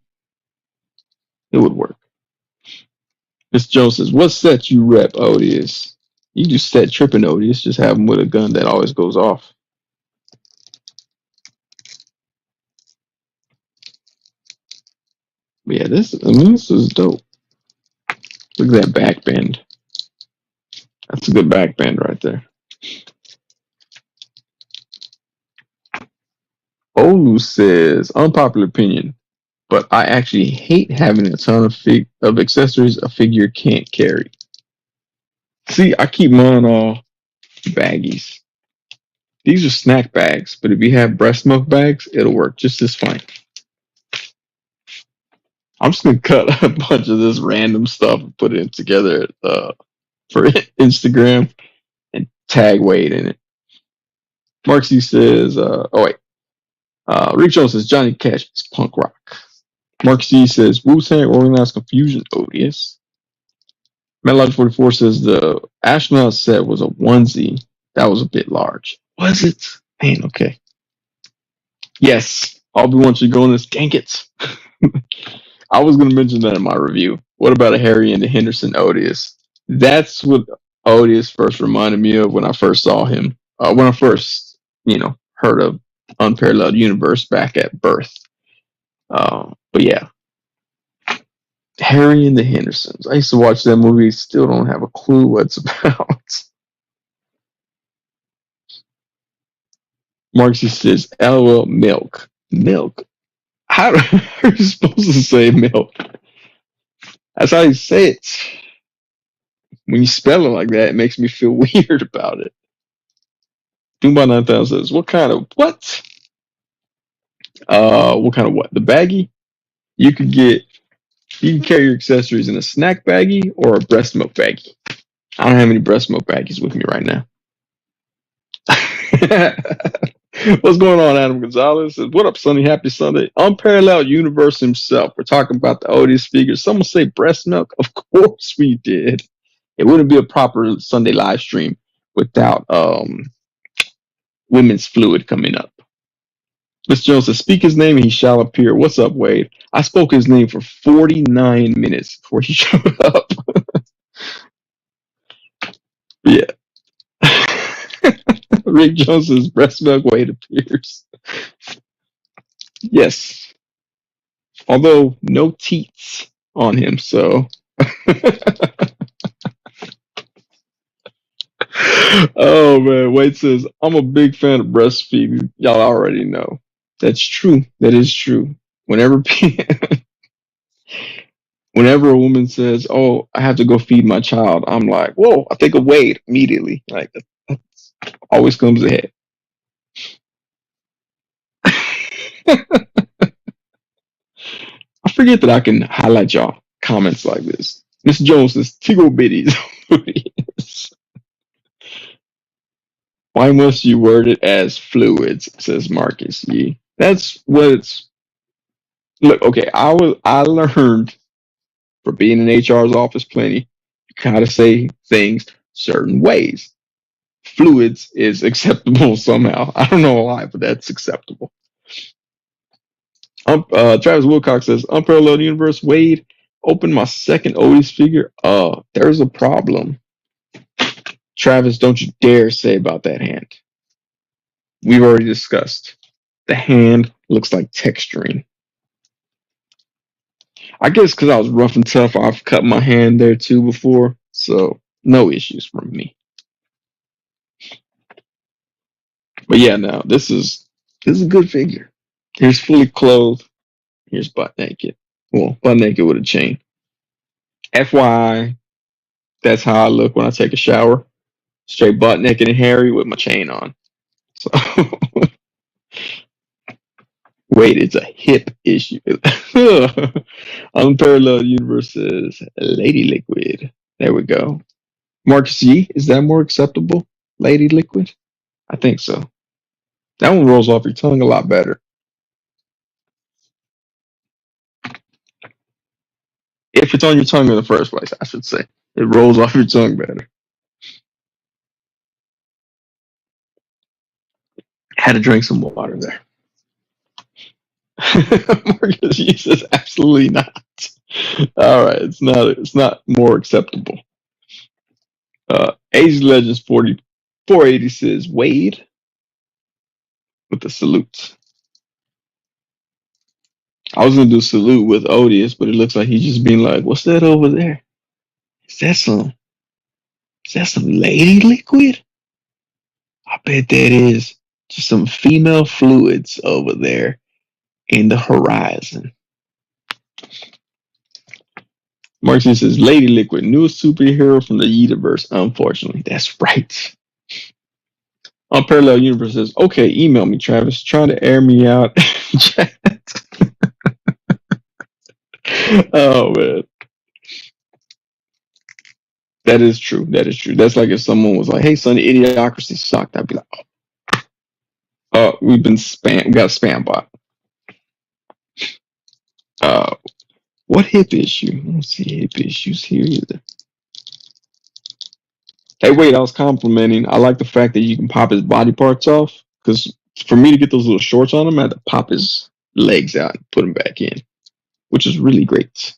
It would work. Mr. Jones says, what set you rep, Odious? You just set tripping Odious. Just have him with a gun that always goes off. But yeah, this is dope. Look at that back bend. That's a good back bend right there. Olu says, unpopular opinion, but I actually hate having a ton of accessories a figure can't carry. See, I keep mine all baggies. These are snack bags, but if you have breast milk bags, it'll work just as fine. I'm just gonna cut a bunch of this random stuff and put it together for Instagram and tag Wade in it. Mark C says, Rick Jones says Johnny Cash is punk rock. Mark C says Wu-Tang Organized Confusion Odious. Metalog 44 says the astronaut set was a onesie. That was a bit large. Was it? Man, okay. Yes, Obi-Wan should go in this Gankets. I was going to mention that in my review. What about a Harry and the Henderson Odious? That's what Odious first reminded me of when I first saw him. When I first, heard of Unparalleled Universe back at birth. But yeah, Harry and the Hendersons. I used to watch that movie. Still don't have a clue what it's about. Marcy says, "LOL, milk, milk." How are you supposed to say milk? That's how you say it. When you spell it like that, it makes me feel weird about it. Doomba 9000 says, "What kind of what? What kind of what? The baggie? You can carry your accessories in a snack baggie or a breast milk baggie. I don't have any breast milk baggies with me right now." What's going on, Adam Gonzalez? Says, what up, Sonny? Happy Sunday. Unparalleled Universe himself. We're talking about the Odious figures. Someone say breast milk? Of course we did. It wouldn't be a proper Sunday live stream without women's fluid coming up. Mr. Jones says, speak his name and he shall appear. What's up, Wade? I spoke his name for 49 minutes before he showed up. Yeah. Rick Jones's breast milk weight appears. Yes. Although no teats on him, so oh man, Wade says, I'm a big fan of breastfeeding. Y'all already know. That's true. That is true. Whenever whenever a woman says, "Oh, I have to go feed my child," I'm like, "Whoa!" I think of Wade immediately. Like that always comes ahead. I forget that I can highlight y'all comments like this. Miss Jones says, "Tickle bitties." Why must you word it as fluids? Says Marcus. Yeah, that's what it's. Look, okay, I learned for being in HR's office plenty. You gotta say things certain ways. Fluids is acceptable somehow. I don't know why, but that's acceptable. Travis Wilcox says, Unparalleled Universe, Wade, open my second Odious figure. There's a problem. Travis, don't you dare say about that hand. We've already discussed. The hand looks like texturing. I guess because I was rough and tough, I've cut my hand there too before, so no issues from me. But yeah, no, this is a good figure. Here's fully clothed. Here's butt naked. Well, butt naked with a chain. FYI, that's how I look when I take a shower. Straight butt naked and hairy with my chain on. So wait, it's a hip issue. Unparalleled Universes, Lady Liquid. There we go. Marcus Yee, is that more acceptable? Lady Liquid? I think so. That one rolls off your tongue a lot better. If it's on your tongue in the first place, I should say. It rolls off your tongue better. Had to drink some water there. Marcus Yee says absolutely not. All right, it's not more acceptable. Age Legends 480 says Wade with the salute. I was gonna do salute with Odious, but it looks like he's just being like, "What's that over there? Is that some? Is that some lady liquid? I bet that is just some female fluids over there in the horizon." Martin says, "Lady Liquid, newest superhero from the Yeetiverse." Unfortunately, that's right. Unparalleled Universe says, "Okay, email me, Travis. Trying to air me out." Oh man, that is true. That is true. That's like if someone was like, "Hey, Sonny, Idiocracy sucked." I'd be like, we've been spam. We got a spam bot." Uh, what hip issue? I don't see hip issues here either. Hey, wait, I was complimenting. I like the fact that you can pop his body parts off because for me to get those little shorts on him, I had to pop his legs out and put him back in, which is really great.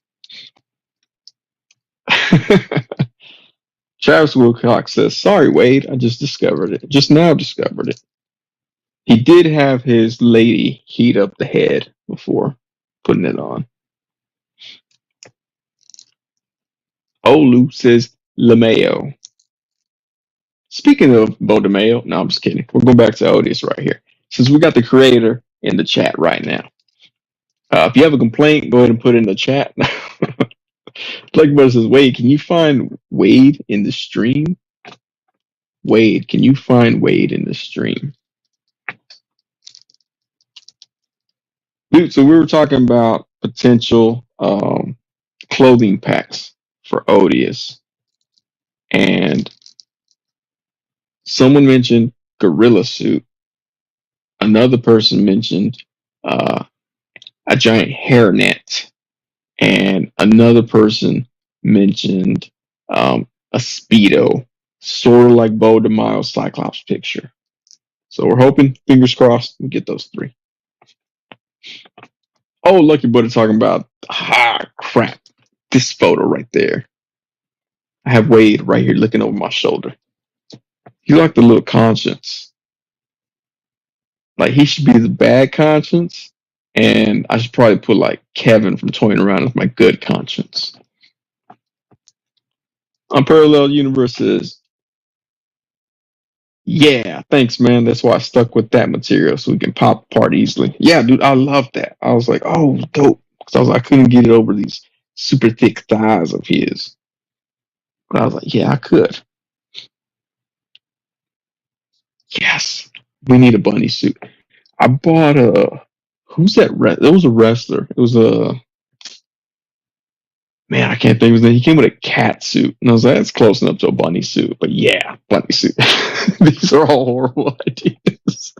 Travis Wilcox says, "Sorry, Wade, I just discovered it. Just now discovered it." He did have his lady heat up the head before putting it on. Olu says, LeMayo. Speaking of Beau DeMayo, no, I'm just kidding. We're going back to Odious right here. Since we got the creator in the chat right now. If you have a complaint, go ahead and put it in the chat. Like Buzz says, Wade, can you find Wade in the stream? Wade, can you find Wade in the stream? Dude, so we were talking about potential clothing packs for Odious. And someone mentioned gorilla suit. Another person mentioned a giant hairnet. And another person mentioned a Speedo, sort of like Beau DeMayo Cyclops picture. So we're hoping, fingers crossed, we get those three. Oh, Lucky Buddy talking about, crap, this photo right there. I have Wade right here looking over my shoulder. He's like the little conscience. Like he should be the bad conscience, and I should probably put like Kevin from Toying Around as my good conscience. Unparalleled Universe is, yeah, thanks, man. That's why I stuck with that material so we can pop apart easily. Yeah, dude, I love that. I was like, oh, dope. Because I was like, I couldn't get it over these super thick thighs of his. But I was like, yeah, I could. Yes, we need a bunny suit. I bought a. Who's that? It was a wrestler. It was a. Man, I can't think of his name. He came with a cat suit. And I was like, that's close enough to a bunny suit. But yeah, bunny suit. These are all horrible ideas.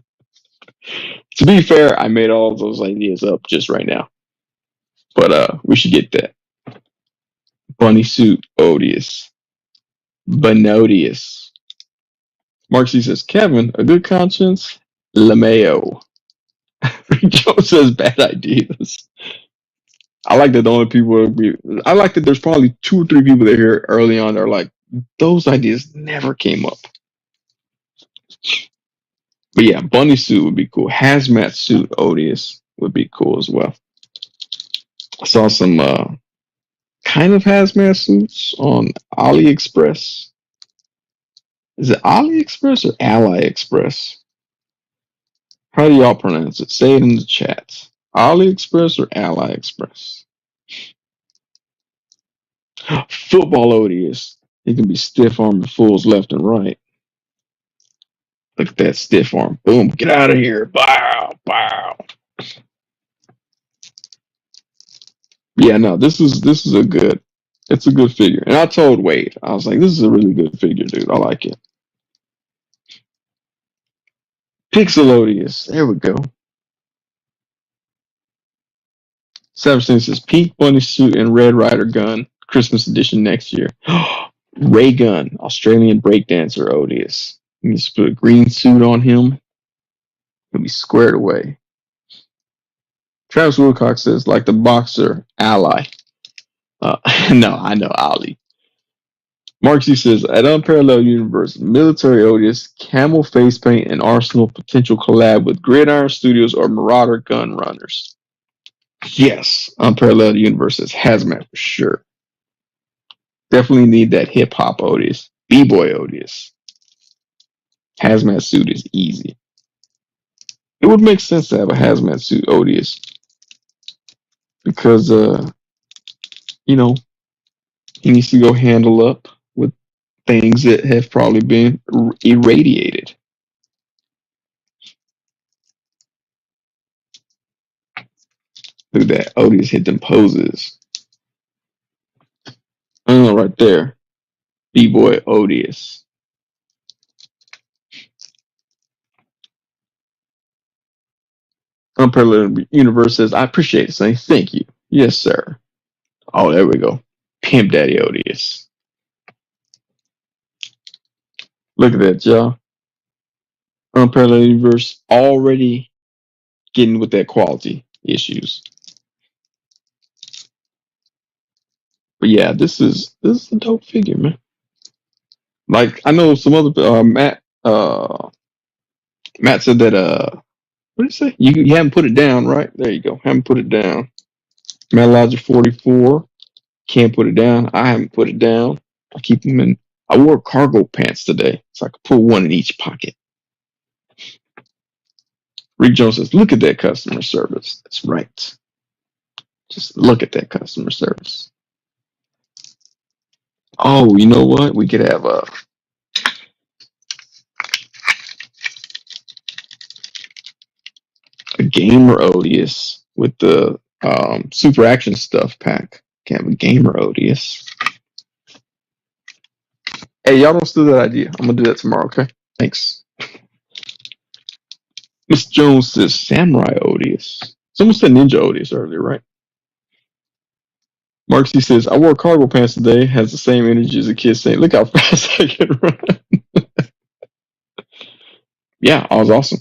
To be fair, I made all of those ideas up just right now. But we should get that. Bunny suit, Odious. Benodious. Mark C says, Kevin, a good conscience, LeMayo. Joe says, bad ideas. I like that the only people agree. I like that there's probably 2 or 3 people that here early on that are like, those ideas never came up. But yeah, bunny suit would be cool. Hazmat suit, Odious, would be cool as well. I saw some kind of hazmat suits on AliExpress. Is it AliExpress or AliExpress? How do y'all pronounce it? Say it in the chat. AliExpress or AliExpress? Football Odious. He can be stiff arming fools left and right. Look at that stiff arm. Boom. Get out of here. Bow. Bow. Yeah, no, this is a good, it's a good figure. And I told Wade, I was like, this is a really good figure, dude. I like it. Pixelodius. There we go. Severson says pink bunny suit and red rider gun. Christmas edition next year. Ray Gun, Australian breakdancer Odious. You just put a green suit on him. He'll be squared away. Travis Wilcox says, like the boxer ally. No, I know Ali. Marksy says, at Unparalleled Universe, military Odious, camel face paint, and Arsenal potential collab with Gridiron Studios or Marauder Gun Runners. Yes, Unparalleled Universe is hazmat for sure. Definitely need that hip hop Odious. B-boy Odious. Hazmat suit is easy. It would make sense to have a hazmat suit Odious. Because, you know, he needs to go handle up with things that have probably been irradiated. Look at that. Odious hit them poses. Oh, right there. B-boy Odious. Unparalleled Universe says, I appreciate it, Sonny. Thank you. Yes, sir. Oh, there we go. Pimp Daddy Odious. Look at that, y'all. Unparalleled Universe already getting with that quality issues. But yeah, this is a dope figure, man. Like I know some other Matt said that what did he say? You haven't put it down, right? There you go. Haven't put it down. Matt Logic 44. Can't put it down. I haven't put it down. I keep them in. I wore cargo pants today, so I could put one in each pocket. Rick Jones says, look at that customer service. That's right. Just look at that customer service. Oh, you know what? We could have a gamer Odious with the super action stuff pack. Can have a gamer Odious. Hey, y'all don't steal that idea. I'm gonna do that tomorrow, okay? Thanks. Miss Jones says Samurai Odious. Someone said Ninja Odious earlier, right? Marksy says, I wore cargo pants today, has the same energy as a kid saying, look how fast I can run. Yeah, I was awesome.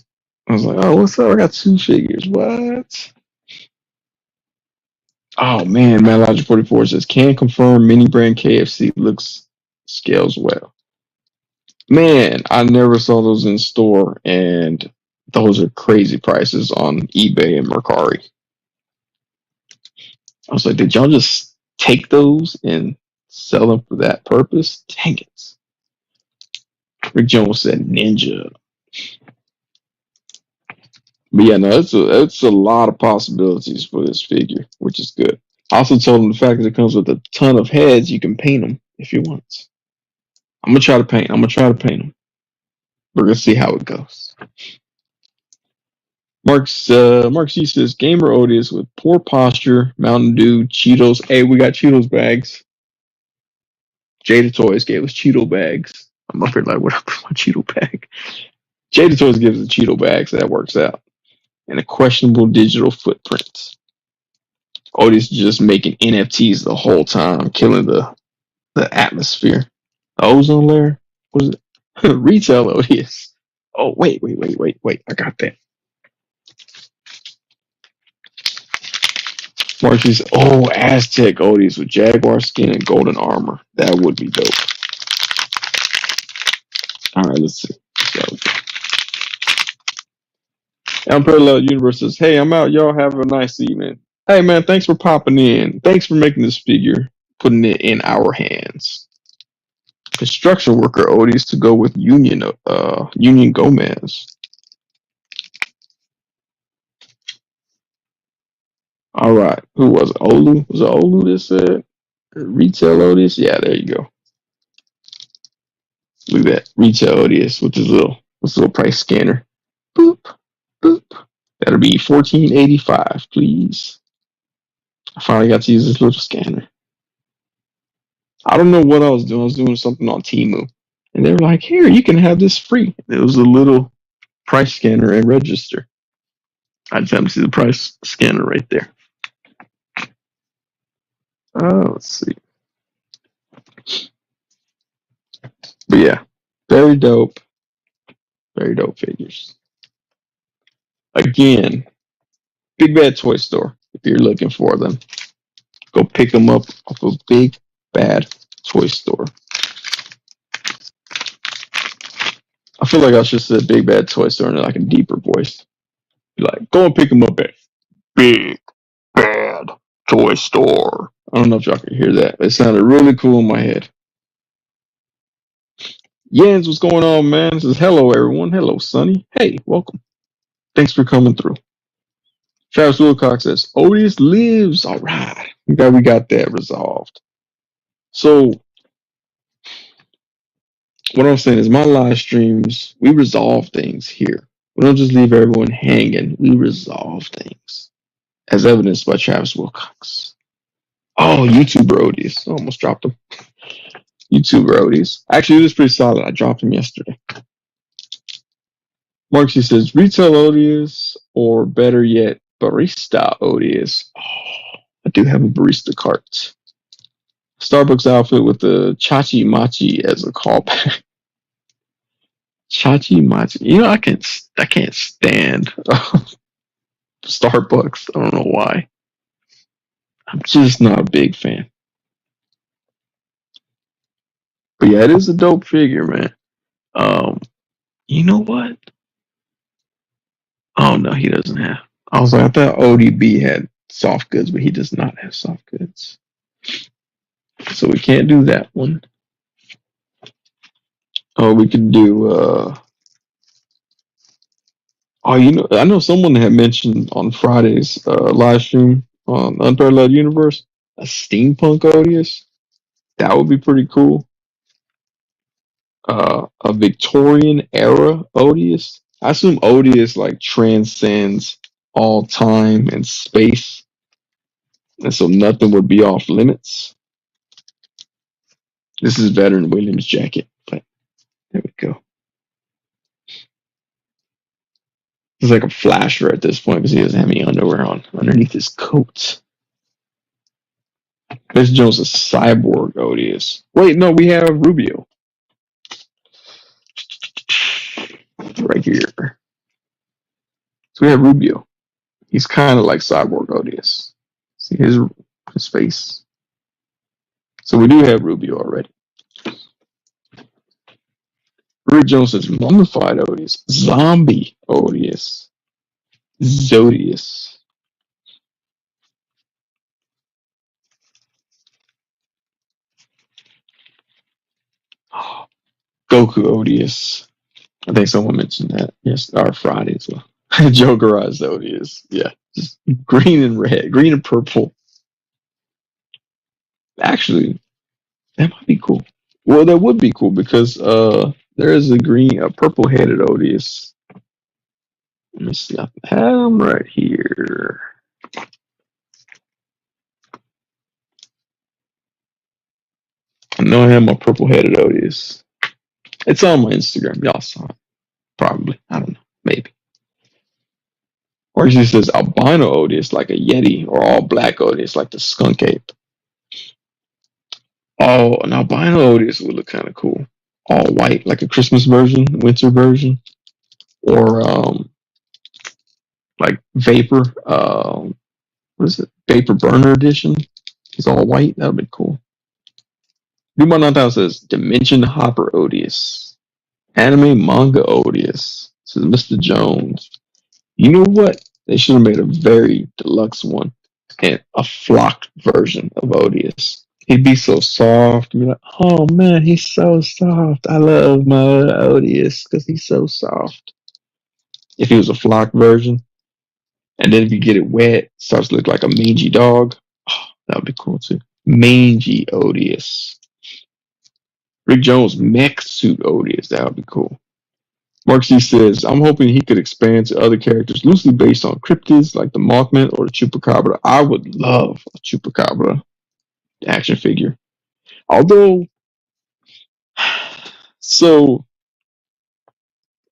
I was like, oh, what's up? I got 2 figures. What? Oh man, Logic 44 says, can confirm mini brand KFC looks scales well. Man, I never saw those in store, and those are crazy prices on eBay and Mercari. I was like, did y'all just take those and sell them for that purpose? Dang it. Rick Jones said ninja. But yeah, no, it's a lot of possibilities for this figure, which is good. I also told him the fact that it comes with a ton of heads, you can paint them if you want. I'm gonna try to paint them. We're gonna see how it goes. Mark C says gamer Odious with poor posture, Mountain Dew, Cheetos. Hey, we got Cheetos bags. Jada Toys gave us Cheeto bags. I'm up here like, what up with my Cheeto bag? Jada Toys gives us Cheeto bags, so that works out. And a questionable digital footprint. Odious just making NFTs the whole time, killing the atmosphere. The ozone layer? What is it? Retail Odious. Oh, wait. I got that. Marcy's, oh, Aztec Odious with Jaguar skin and golden armor. That would be dope. All right, let's see. Unparalleled Universe says, hey, I'm out. Y'all have a nice evening. Hey, man, thanks for popping in. Thanks for making this figure, putting it in our hands. Construction worker Odious to go with Union Gomez. All right. Who was it? Olu? Was it Olu that said? Retail Odious? Yeah, there you go. Look at that. Retail Odious with his little price scanner. Boop, boop. That'll be $14.85, please. I finally got to use this little scanner. I don't know what I was doing. I was doing something on Temu. And they were like, here, you can have this free. It was a little price scanner and register. I just happen to see the price scanner right there. Let's see. But yeah, very dope. Very dope figures. Again, Big Bad Toy Store. If you're looking for them, go pick them up off of Big Bad Toy Store. I feel like I should say Big Bad Toy Store in like a deeper voice. Be like, go and pick them up at Big Bad Toy Store. I don't know if y'all can hear that. It sounded really cool in my head. Jens, what's going on, man? This is hello, everyone. Hello, Sonny. Hey, welcome. Thanks for coming through. Travis Wilcox says, Odious lives. All right. We got that resolved. So, what I'm saying is, my live streams, we resolve things here. We don't just leave everyone hanging. We resolve things, as evidenced by Travis Wilcox. Oh, YouTuber Odious. I almost dropped him. YouTuber Odious. Actually, it was pretty solid. I dropped him yesterday. Marksy says, retail Odious, or better yet, barista Odious. Oh, I do have a barista cart. Starbucks outfit with the Chachi Machi as a callback. Chachi Machi. You know, I can't stand Starbucks. I don't know why. I'm just not a big fan. But yeah, it is a dope figure, man. You know what? Oh no, he doesn't have. I was like, I thought ODB had soft goods, but he does not have soft goods. So we can't do that one. Oh, we could do oh, you know, I know someone had mentioned on Friday's live stream on Unparalleled Universe a steampunk Odious. That would be pretty cool. A Victorian era Odious. I assume Odious like transcends all time and space, and so nothing would be off limits. This is Veteran Williams' jacket, but there we go. He's like a flasher at this point because he doesn't have any underwear on underneath his coat. This Jones is cyborg Odious. Wait, no, we have Rubio. Right here. So we have Rubio. He's kind of like cyborg Odious. See his face. So we do have Rubio already. Rick Jones says mummified Odious, zombie Odious, Zodius, Goku Odious. I think someone mentioned that. Yes, or Friday as well. Jokerized Odious. Yeah, just green and red, green and purple. Actually, that might be cool. Well, that would be cool because there is a purple headed Odious. Let me see. I have him right here. I know I have my purple headed Odious. It's on my Instagram. Y'all saw it. Probably. I don't know. Maybe. Or she says albino Odious like a Yeti or all black Odious like the skunk ape. Oh, an albino Odious would look kind of cool. All white, like a Christmas version, winter version. Or like Vapor, what is it? Vapor Burner Edition. It's all white. That would be cool. Duma Nantao says Dimension Hopper Odious. Anime Manga Odious. Says Mr. Jones. You know what? They should have made a very deluxe one and a flocked version of Odious. He'd be so soft. Be like, oh man, he's so soft. I love my Odious because he's so soft. If he was a flocked version, and then if you get it wet, it starts to look like a mangy dog. Oh, that would be cool too. Mangy Odious. Rick Jones mech suit Odious. That would be cool. Mark C says, I'm hoping he could expand to other characters loosely based on cryptids like the Mothman or the Chupacabra. I would love a Chupacabra action figure. Although, so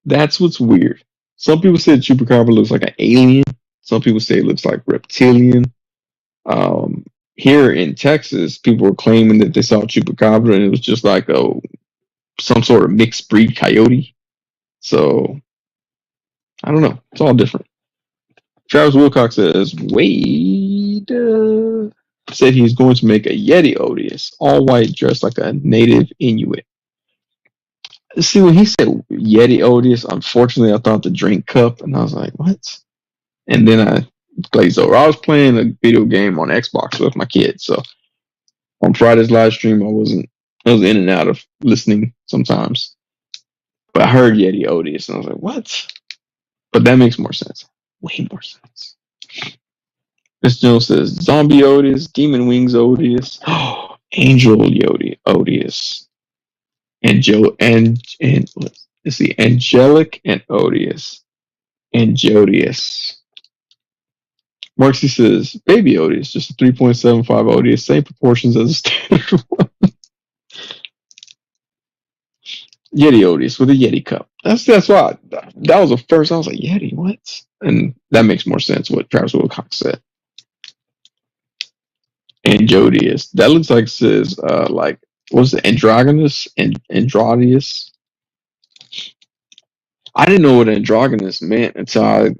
that's what's weird. Some people say Chupacabra looks like an alien. Some people say it looks like reptilian. Here in Texas, people were claiming that they saw Chupacabra and it was just like some sort of mixed breed coyote. So I don't know. It's all different. Travis Wilcox says, Wade said he's going to make a Yeti Odious, all white, dressed like a native Inuit. See, when he said Yeti Odious, unfortunately, I thought the drink cup, and I was like, what? And then I glazed over. I was playing a video game on Xbox with my kids, so on Friday's live stream, I was in and out of listening sometimes. But I heard Yeti Odious, and I was like, what? But that makes more sense. Way more sense. Miss Jones says Zombie Odious, Demon Wings Odious, Angel Yodi Odious, and let's see, Angelic and Odious, and Jodious. Marcy says Baby Odious, just a 3.75 Odious, same proportions as a standard one. Yeti Odious with a Yeti cup. That's why that was the first. I was like Yeti, what? And that makes more sense. What Travis Wilcox said. And Jodius. That looks like it says like what's it, androgynous and androdius. I didn't know what androgynous meant until I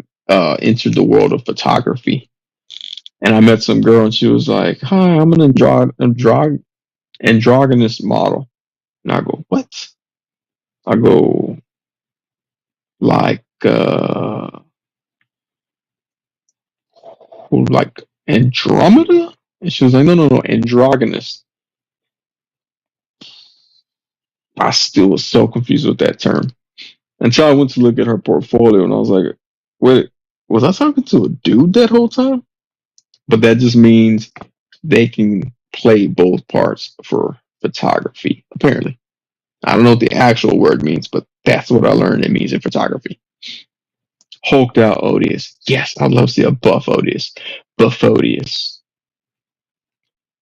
entered the world of photography. And I met some girl and she was like, hi, I'm an androgynous model. And I go, what? I go like Andromeda? And she was like, no, androgynous. I still was so confused with that term. Until I went to look at her portfolio and I was like, wait, was I talking to a dude that whole time? But that just means they can play both parts for photography, apparently. I don't know what the actual word means, but that's what I learned it means in photography. Hulked out Odious. Yes, I'd love to see a buff Odious. Buff Odious.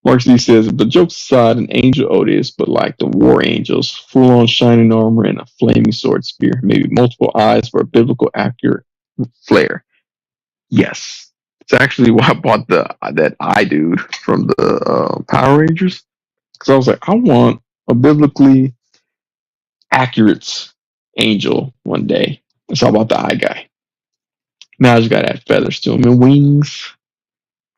Mark Z says, but jokes aside, an angel Odious, but like the war angels, full on shining armor and a flaming sword spear, maybe multiple eyes for a biblical accurate flare. Yes. It's actually why I bought that eye dude from the Power Rangers. Because I was like, I want a biblically accurate angel one day. It's all about the eye guy. Now I just got to add feathers to him and wings.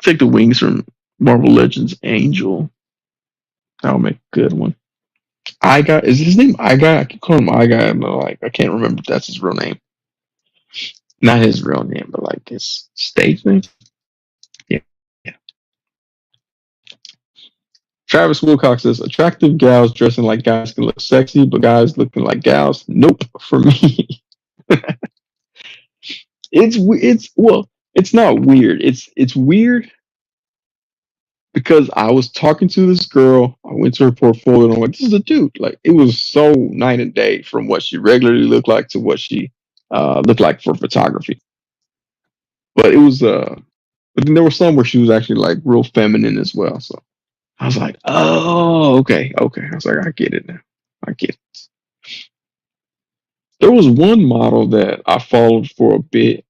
Take the wings from Marvel Legends Angel. That'll make a good one. I Guy, is his name I Guy? I keep calling him I Guy, but like I can't remember if that's his real name. Not his real name, but like his stage name. Yeah. Travis Wilcox says attractive gals dressing like guys can look sexy, but guys looking like gals, nope for me. It's not weird. It's weird because I was talking to this girl. I went to her portfolio and I'm like, this is a dude. Like it was so night and day from what she regularly looked like to what she looked like for photography. But it was but then there was some where she was actually like real feminine as well. So I was like, oh, okay, okay. I was like, I get it now. I get it. There was one model that I followed for a bit.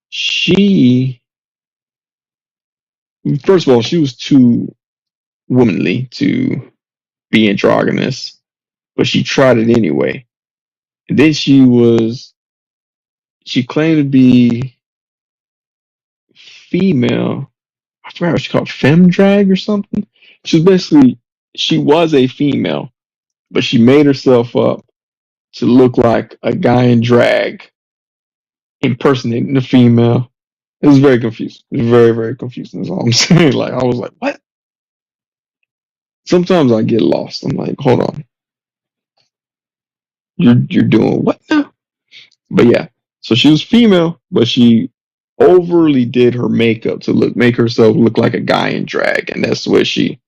She, first of all, she was too womanly to be androgynous, but she tried it anyway. And then she claimed to be female. I forgot what she called femme drag or something. She was basically, she was a female, but she made herself up to look like a guy in drag impersonating a female. It was very confusing. It was very, very confusing. That's all I'm saying. Like I was like, what? Sometimes I get lost. I'm like, hold on. You're doing what now? But yeah. So she was female, but she overly did her makeup to make herself look like a guy in drag. And that's what she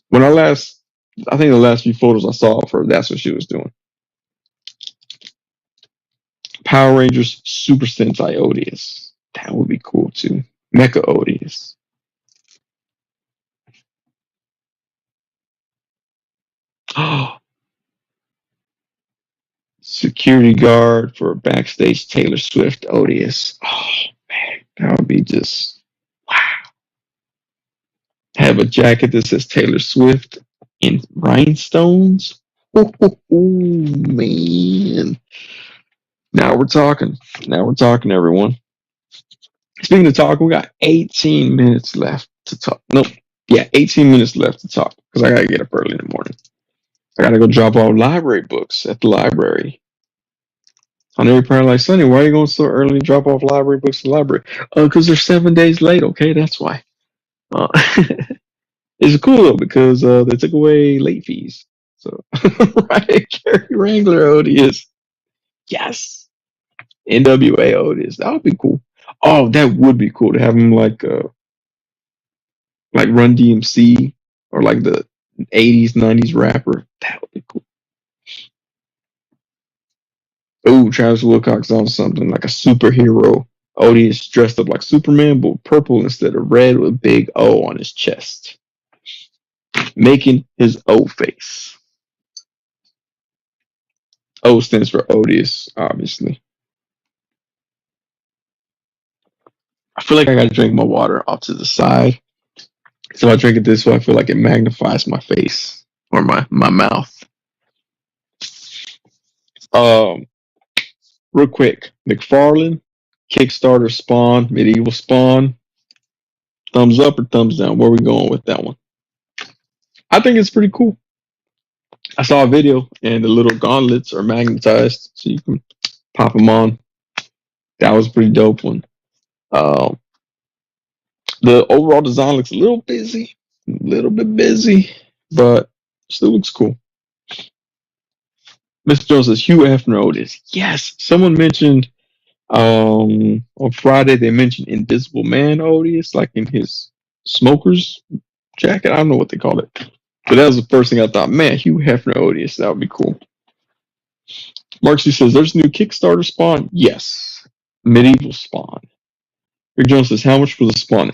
when I think the last few photos I saw of her, that's what she was doing. Power Rangers Super Sentai Odious. That would be cool too. Mecha Odious. Oh, security guard for backstage Taylor Swift Odious. Oh man, that would be just wow. Have a jacket that says Taylor Swift in rhinestones. Man. Now we're talking. Now we're talking, everyone. Speaking of talking, we got 18 minutes left to talk. Nope. Yeah, 18 minutes left to talk because I got to get up early in the morning. I got to go drop off library books at the library. I know you're probably like, Sonny, why are you going so early and drop off library books at the library? Oh, because they're 7 days late. Okay, that's why. Uh, it's cool though because they took away late fees. So, right, Gary Wrangler Odious. Yes. NWA Odious. That would be cool. Oh, that would be cool to have him like Run DMC or like the 80s, 90s rapper. That would be cool. Oh, Travis Wilcox on something like a superhero. Odious dressed up like Superman, but purple instead of red with a big O on his chest, making his O face. O stands for Odious, obviously. I feel like I gotta drink my water off to the side. So I drink it this way, I feel like it magnifies my face or my mouth. Um, Real quick, McFarlane, Kickstarter Spawn, Medieval Spawn. Thumbs up or thumbs down? Where are we going with that one? I think it's pretty cool. I saw a video and the little gauntlets are magnetized, so you can pop them on. That was a pretty dope one. Um, the overall design looks a little bit busy, but still looks cool. Mr. Jones says Hugh Hefner Otis. Yes, someone mentioned on Friday they mentioned Invisible Man Otis, like in his smoker's jacket. I don't know what they call it, but that was the first thing I thought. Man, Hugh Hefner Otis, that would be cool. Marcy says there's a new Kickstarter spawn. Yes, medieval spawn. Rick Jones says, how much for the spawn?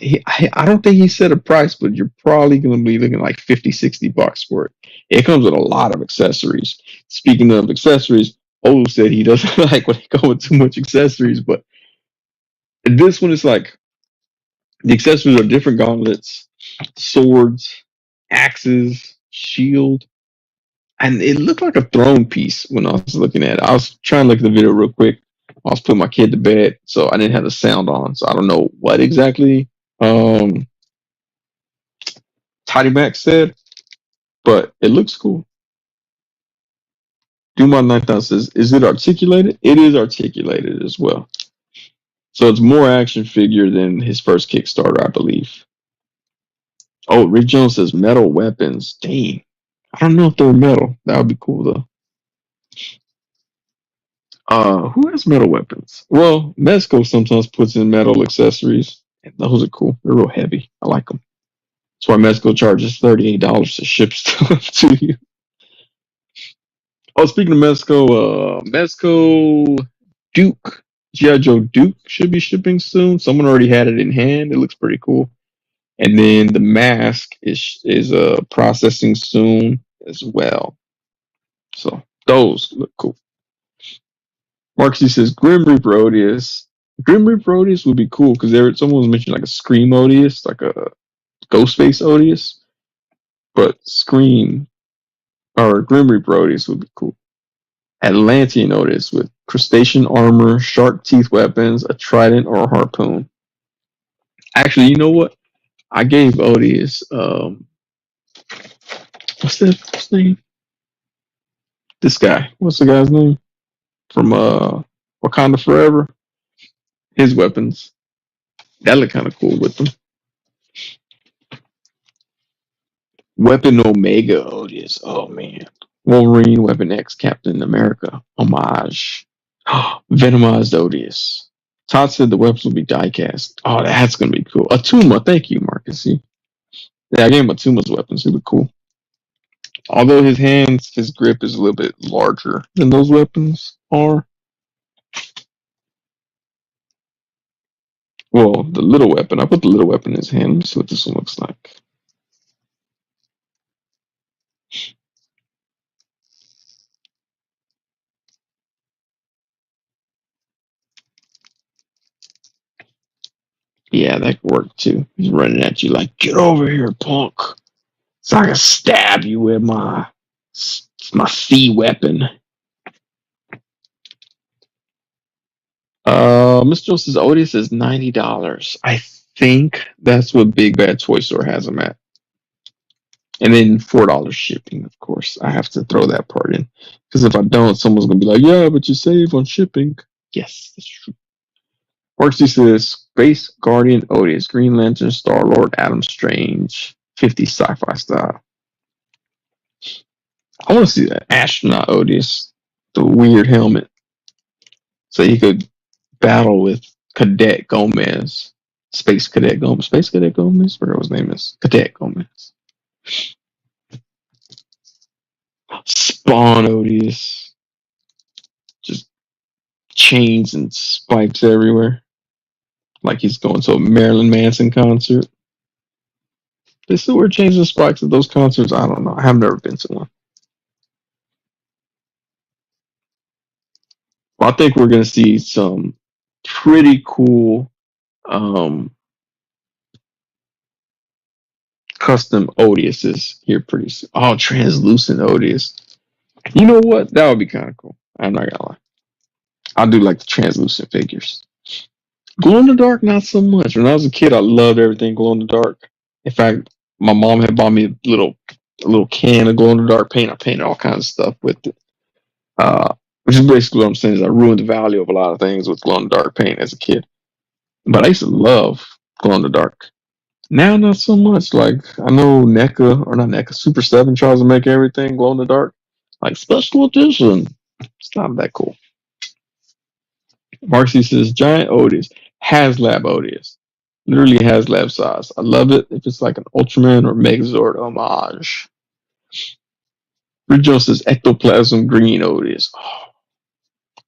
I don't think he said a price, but you're probably going to be looking like 50, $60 for it. It comes with a lot of accessories. Speaking of accessories, Olu said he doesn't like when they go with too much accessories, but this one is like the accessories are different gauntlets, swords, axes, shield, and it looked like a throne piece when I was looking at it. I was trying to look at the video real quick. I was putting my kid to bed, so I didn't have the sound on, so I don't know what exactly um, Tidy Mac said, but it looks cool. Do My 9000 says, is it articulated? It is articulated as well. So it's more action figure than his first Kickstarter, I believe. Oh, Rick Jones says metal weapons. Dang. I don't know if they're metal. That would be cool though. Who has metal weapons? Well, Mezco sometimes puts in metal accessories. And those are cool. They're real heavy. I like them. That's why Mezco charges $38 to ship stuff to you. Oh, speaking of Mezco, Mezco Duke, G.I. Joe Duke should be shipping soon. Someone already had it in hand. It looks pretty cool. And then the mask is processing soon as well. So those look cool. Marksy says Grim Reaper Odious. Grim Reaper Odious would be cool because someone was mentioning like a Scream Odious, like a Ghostface Odious, but Scream or Grim Reaper Odious would be cool. Atlantean Odious with crustacean armor, shark teeth weapons, a trident or a harpoon. Actually, you know what? I gave Odious what's his name? This guy. What's the guy's name? From Wakanda Forever. His weapons. That look kind of cool with them. Weapon Omega Odious. Oh man. Wolverine, Weapon X, Captain America. Homage. Venomized Odious. Todd said the weapons will be diecast. Oh, that's gonna be cool. Atuma, thank you, Marcus. Yeah, I gave him Atuma's weapons. It would be cool. Although his grip is a little bit larger than those weapons are. Well, the little weapon. I put the little weapon in his hand. Let me see what this one looks like. Yeah, that could work too. He's running at you like, get over here, punk. So I can stab you with my C weapon. Mr. Jones says Odious is $90. I think that's what Big Bad Toy Store has them at. And then $4 shipping, of course. I have to throw that part in. Because if I don't, someone's gonna be like, yeah, but you save on shipping. Yes, that's true. Worksy says Space Guardian Odious, Green Lantern, Star Lord, Adam Strange, 50 sci-fi style. I want to see that astronaut Odious, the weird helmet, so he could battle with Cadet Gomez, Space Cadet Gomez, whatever his name is, Cadet Gomez. Spawn Odious, just chains and spikes everywhere, like he's going to a Marilyn Manson concert. They still wear chains and spikes at those concerts. I don't know. I have never been to one. Well, I think we're going to see some pretty cool custom Odiouses here pretty soon. Oh, translucent Odious. You know what? That would be kind of cool. I'm not gonna lie. I do like the translucent figures. Glow in the dark, not so much. When I was a kid, I loved everything glow in the dark. In fact, my mom had bought me a little can of glow in the dark paint. I painted all kinds of stuff with it. Which is basically what I'm saying is I ruined the value of a lot of things with glow in the dark paint as a kid. But I used to love glow in the dark. Now, not so much. Like, I know NECA, or not NECA, Super 7 tries to make everything glow in the dark. Like, special edition. It's not that cool. Marcy says, Giant Odious. HasLab Odious. Literally HasLab size. I love it if it's like an Ultraman or Megazord homage. Rick Jones says, Ectoplasm Green Odious. Oh,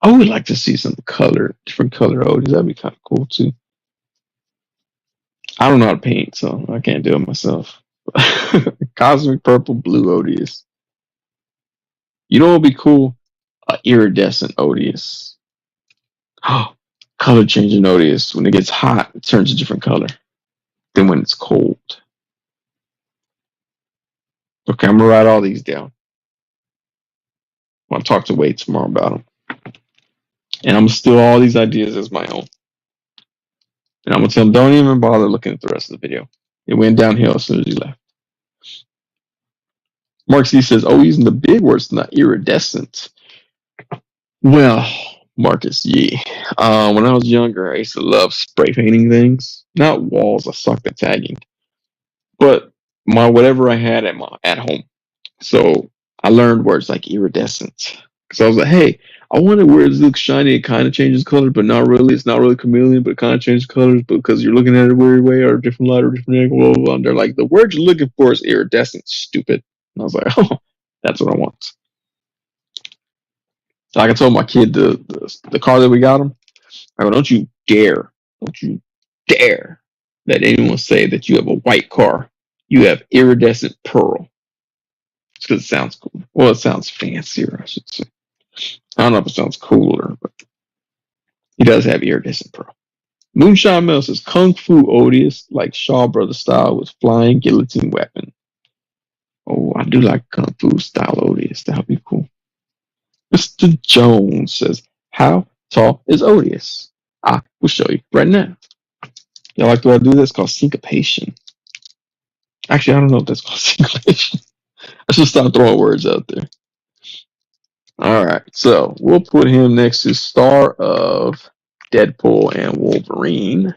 I would like to see some different color Odious. That'd be kind of cool, too. I don't know how to paint, so I can't do it myself. Cosmic Purple Blue Odious. You know what would be cool? Iridescent Odious. Oh, color changing Odious. When it gets hot, it turns a different color than when it's cold. Okay, I'm gonna write all these down. I want to talk to Wade tomorrow about them. And I'm gonna steal all these ideas as my own. And I'm gonna tell him, don't even bother looking at the rest of the video. It went downhill as soon as he left. Mark C says, oh, using the big words, not iridescent. Well, Marcus, yeah. When I was younger, I used to love spray painting things. Not walls. I sucked at tagging, but my whatever I had at home. So I learned words like iridescent. Because I was like, hey, I wonder where it looks shiny. It kind of changes colors, but not really. It's not really chameleon, but it kind of changes colors because you're looking at it a weird way or a different light or different angle. Blah, blah, blah. And they're like, the word you're looking for is iridescent, stupid. And I was like, oh, that's what I want. Like I told my kid the car that we got him, I go, don't you dare let anyone say that you have a white car. You have iridescent pearl. Because it sounds cool. Well, it sounds fancier, I should say. I don't know if it sounds cooler, but he does have iridescent pearl. Moonshine Mel says Kung Fu Odious, like Shaw Brothers style with flying guillotine weapon. Oh, I do like Kung Fu style Odious. That would be cool. Mr. Jones says, how tall is Odious? I will show you right now. Y'all like the way I do this? It's called syncopation. Actually, I don't know if that's called syncopation. I should stop throwing words out there. All right, so we'll put him next to star of Deadpool and Wolverine.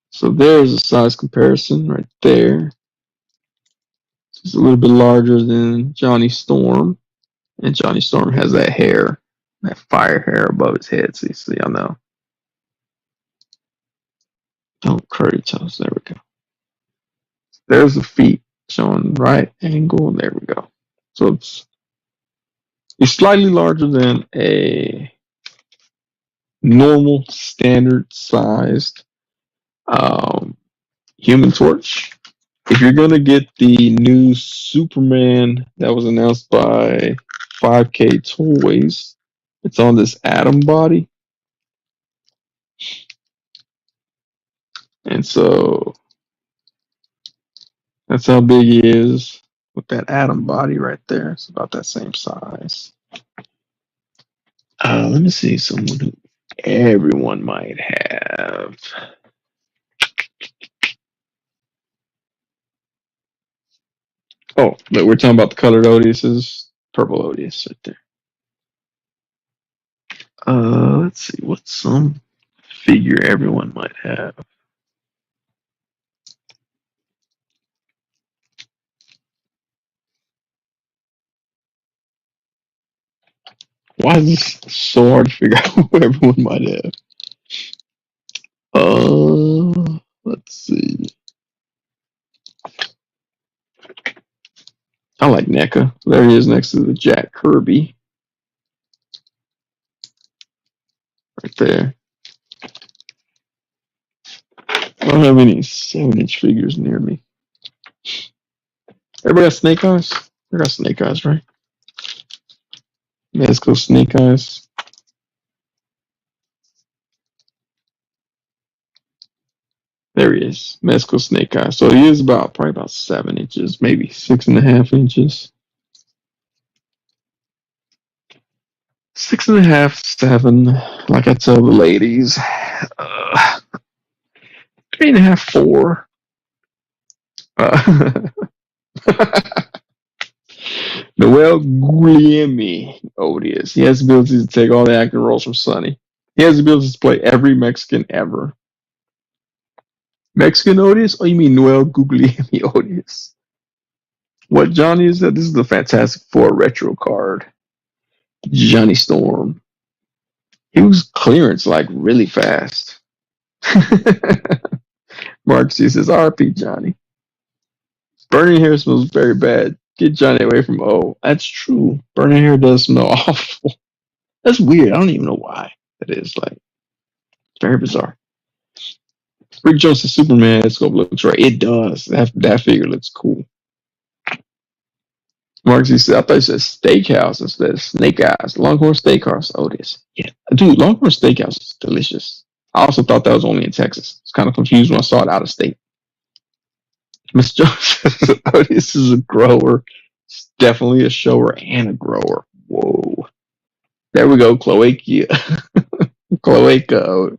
So there's a size comparison right there. He's a little bit larger than Johnny Storm, and Johnny Storm has that hair, that fire hair above his head. See, I know. Don't curry toes. There we go. There's the feet showing right angle. There we go. So it's slightly larger than a normal standard sized Human Torch. If you're gonna get the new Superman that was announced by 5K Toys, it's on this atom body, and so that's how big he is with that atom body right there. It's about that same size. Let me see someone who everyone might have. Oh, look, we're talking about the colored Odiouses. Purple Odious right there. Let's see. What's some figure everyone might have? Why is this so hard to figure out who everyone might have? Let's see. I like NECA. There he is next to the Jack Kirby. Right there. I don't have any 7-inch figures near me. Everybody got Snake Eyes? I got Snake Eyes, right? Yeah, let's go Snake Eyes. There he is. Mezco Snake Eyes. So he is probably about 7 inches, maybe 6.5 inches. 6.5, 7. Like I tell the ladies, 3.5, 4. Noel Guglielmi Odious. He has the ability to take all the acting roles from Sonny. He has the ability to play every Mexican ever. Mexican Odious? Oh, you mean Noel Guglielmi Odious? What Johnny is that? This is the Fantastic Four retro card. Johnny Storm. He was clearance like really fast. Mark C says, RP Johnny. Burning hair smells very bad. Get Johnny away from O. That's true. Burning hair does smell awful. That's weird. I don't even know why that is. Like, it's very bizarre. Rick Jones says Superman scope looks right. It does. That figure looks cool. Mark C said, I thought you said steakhouse instead of snake eyes. Longhorn Steakhouse. Oh, it is. Yeah. Dude, Longhorn Steakhouse is delicious. I also thought that was only in Texas. I was kind of confused when I saw it out of state. Miss Jones says, oh, this is a grower. It's definitely a shower and a grower. Whoa. There we go. Cloaca. Cloaca.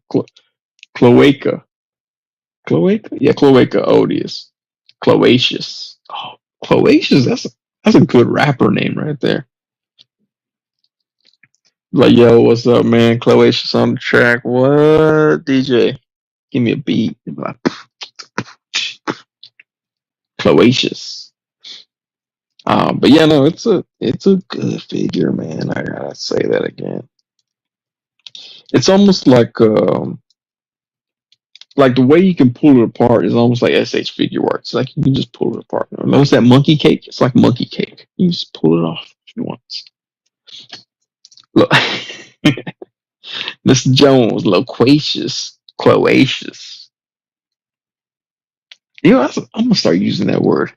Cloaca. Cloaca? Yeah, Cloaca Odious. Cloacious. Oh, Cloacious. That's a good rapper name right there. Like, yo, what's up, man? Cloacious on the track. What, DJ? Give me a beat. Like, Cloacious. But yeah, no, it's a good figure, man. I gotta say that again. It's almost like the way you can pull it apart is almost like SH figure art. It's like you can just pull it apart. Notice that monkey cake? It's like monkey cake. You just pull it off if you want. Look, Mr. Jones, loquacious, cloacious. I'm gonna start using that word.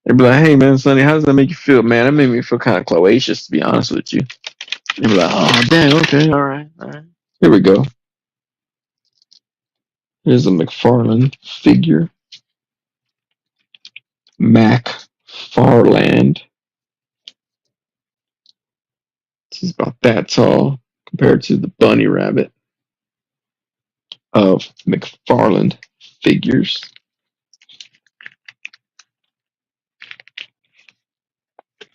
They'd be like, "Hey, man, Sonny, how does that make you feel, man? That made me feel kind of cloacious, to be honest with you." They'd be like, "Oh, dang, okay, all right, all right." Here we go. Here's a McFarlane figure. Mac Farland. He's about that tall compared to the bunny rabbit of McFarland figures.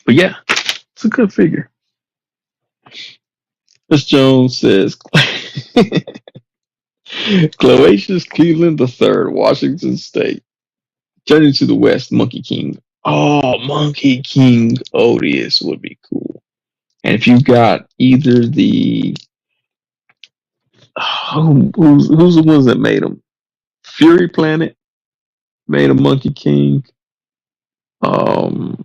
But yeah, it's a good figure. Miss Jones says Cloacious Cleveland III, Washington State. Journey to the West, Monkey King. Oh, Monkey King Odious would be cool. And if you got either the who's the ones that made them? Fury Planet made a Monkey King. Um,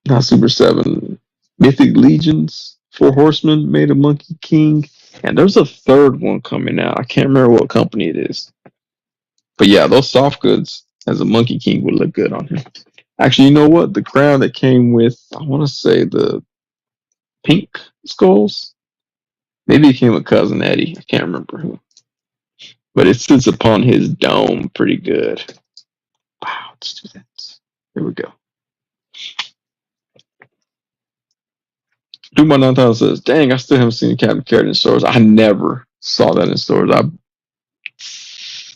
Not Super Seven. Mythic Legions. Four Horsemen made a Monkey King. And there's a third one coming out. I can't remember what company it is. But yeah, those soft goods as a Monkey King would look good on him. Actually, you know what? The crown that came with, I want to say the pink skulls. Maybe it came with Cousin Eddie. I can't remember who. But it sits upon his dome pretty good. Wow, let's do that. Here we go. Duke 9000 says, dang, I still haven't seen Captain Carrot in stores. I never saw that in stores. I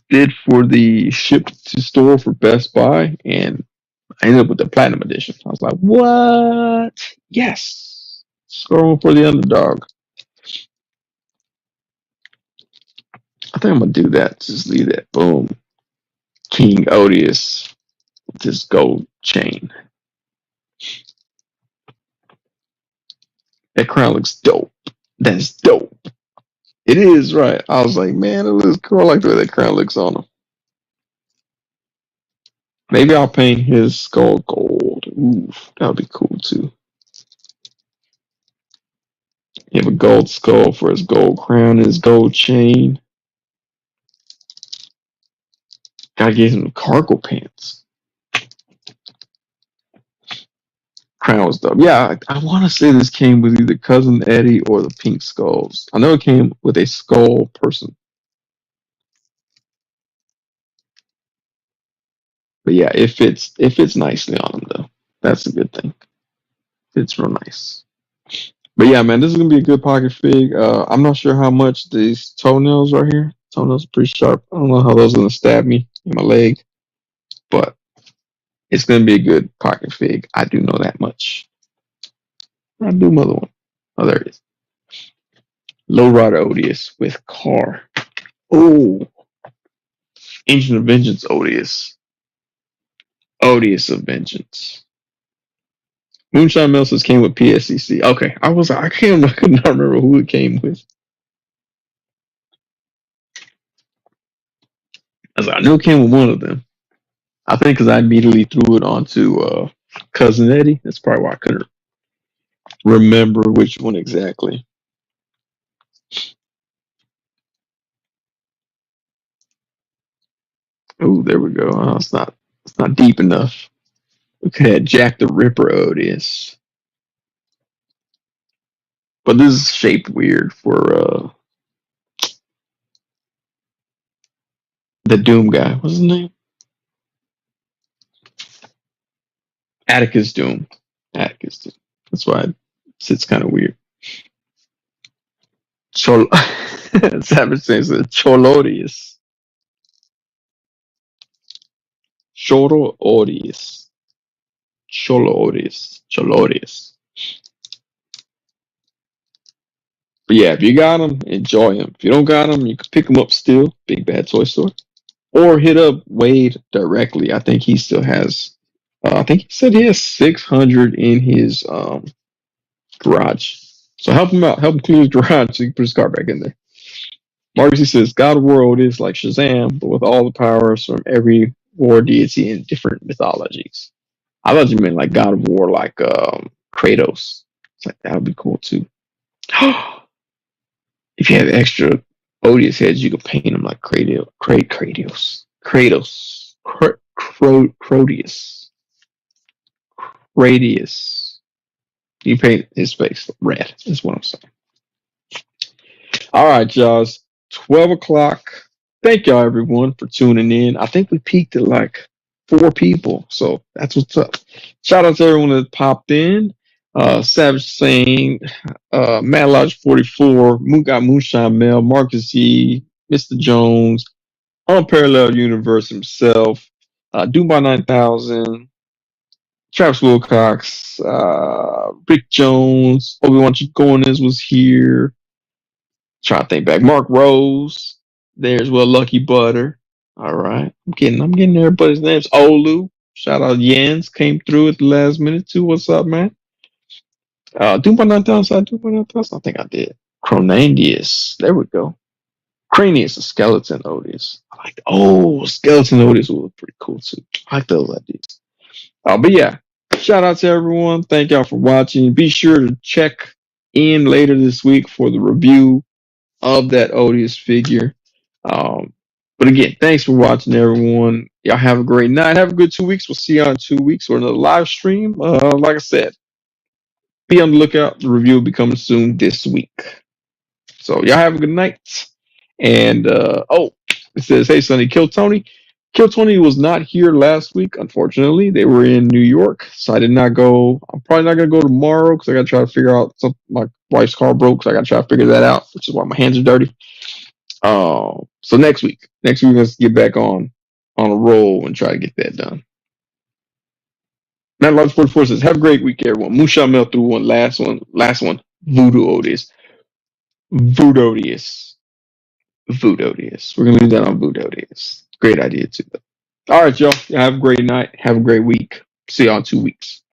did for the ship to store for Best Buy, and I ended up with the Platinum Edition. I was like, what? Yes. Scoring for the underdog. I think I'm going to do that. Just leave that. Boom. King Odious with this gold chain. That crown looks dope. That's dope. It is, right. I was like, man, it looks cool. I like the way that crown looks on him. Maybe I'll paint his skull gold. Ooh, that would be cool too. You have a gold skull for his gold crown and his gold chain. Gotta get him cargo pants. Crown was dope. Yeah, I want to say this came with either Cousin Eddie or the pink skulls. I know it came with a skull person. But yeah, it fits nicely on him though. That's a good thing. Fits real nice. But yeah, man, this is gonna be a good pocket fig. I'm not sure how much these toenails right here. Toenails are pretty sharp. I don't know how those are gonna stab me in my leg, but it's gonna be a good pocket fig. I do know that much. I do another one. Oh, there it is. Low Rider Odious with car. Oh, Engine of Vengeance Odious. Odious of Vengeance. Moonshine Melsis came with PSCC. Okay, I could not remember who it came with. I was like, I knew it came with one of them. I think because I immediately threw it onto Cousin Eddie. That's probably why I couldn't remember which one exactly. Oh, there we go. Oh, it's not deep enough. Look at that Jack the Ripper Odious. But this is shaped weird for the Doom guy. What's his name? Atticus Doom. Atticus Doom. That's why it sits kind of weird. Savage says Cholodius. Choro Odious. Cholo Odious. Cholo Odious. But yeah, if you got them, enjoy them. If you don't got them, you can pick them up still. Big Bad Toy Store. Or hit up Wade directly. I think he still has. I think he said he has 600 in his garage. So help him out. Help him clear his garage so he can put his car back in there. Marcus, he says God of War is like Shazam, but with all the powers from every war deity in different mythologies. I thought you meant like God of War, like Kratos. It's like that would be cool too. If you have extra Odious heads, you could paint them like Crodius. Radius. You paint his face red, is what I'm saying. All right, y'all. It's 12 o'clock. Thank y'all, everyone, for tuning in. I think we peaked at like 4 people. So that's what's up. Shout out to everyone that popped in. Savage saying, Matt Lodge 44, Moon got Moonshine Mel, Marcus E, Mr. Jones, Unparalleled Universe himself, Doom by 9000, Travis Wilcox, Rick Jones, Obi-Wan Chicones was here. Trying to think back. Mark Rose. There's well Lucky Butter. All right. I'm getting everybody's names. Olu. Shout out Jens. Came through at the last minute too. What's up, man? Do my 9000. Do my 9000. I think I did. Cronandius. There we go. Cranius, a skeleton Odious. I like skeleton Odious was pretty cool too. I like those ideas. But yeah, shout out to everyone. Thank y'all for watching. Be sure to check in later this week for the review of that Odious figure. But again, thanks for watching, everyone. Y'all have a great night. Have a good 2 weeks. We'll see you in 2 weeks for another live stream. Like I said, be on the lookout. The review will be coming soon this week. So y'all have a good night. And it says, "Hey Sonny, Kill Tony." Kill Tony was not here last week, unfortunately. They were in New York, so I did not go. I'm probably not gonna go tomorrow because I gotta try to figure out something. My wife's car broke, so I gotta try to figure that out, which is why my hands are dirty. So next week, let's get back on a roll and try to get that done. Matt Love Sports Forces, have a great week, everyone. Musha Mel through one, last one. Voodoo Odious. Voodoo Odious. Voodoo Odious. We're gonna leave that on Voodoo Odious. Great idea too, though. All right, y'all. Have a great night. Have a great week. See y'all in 2 weeks.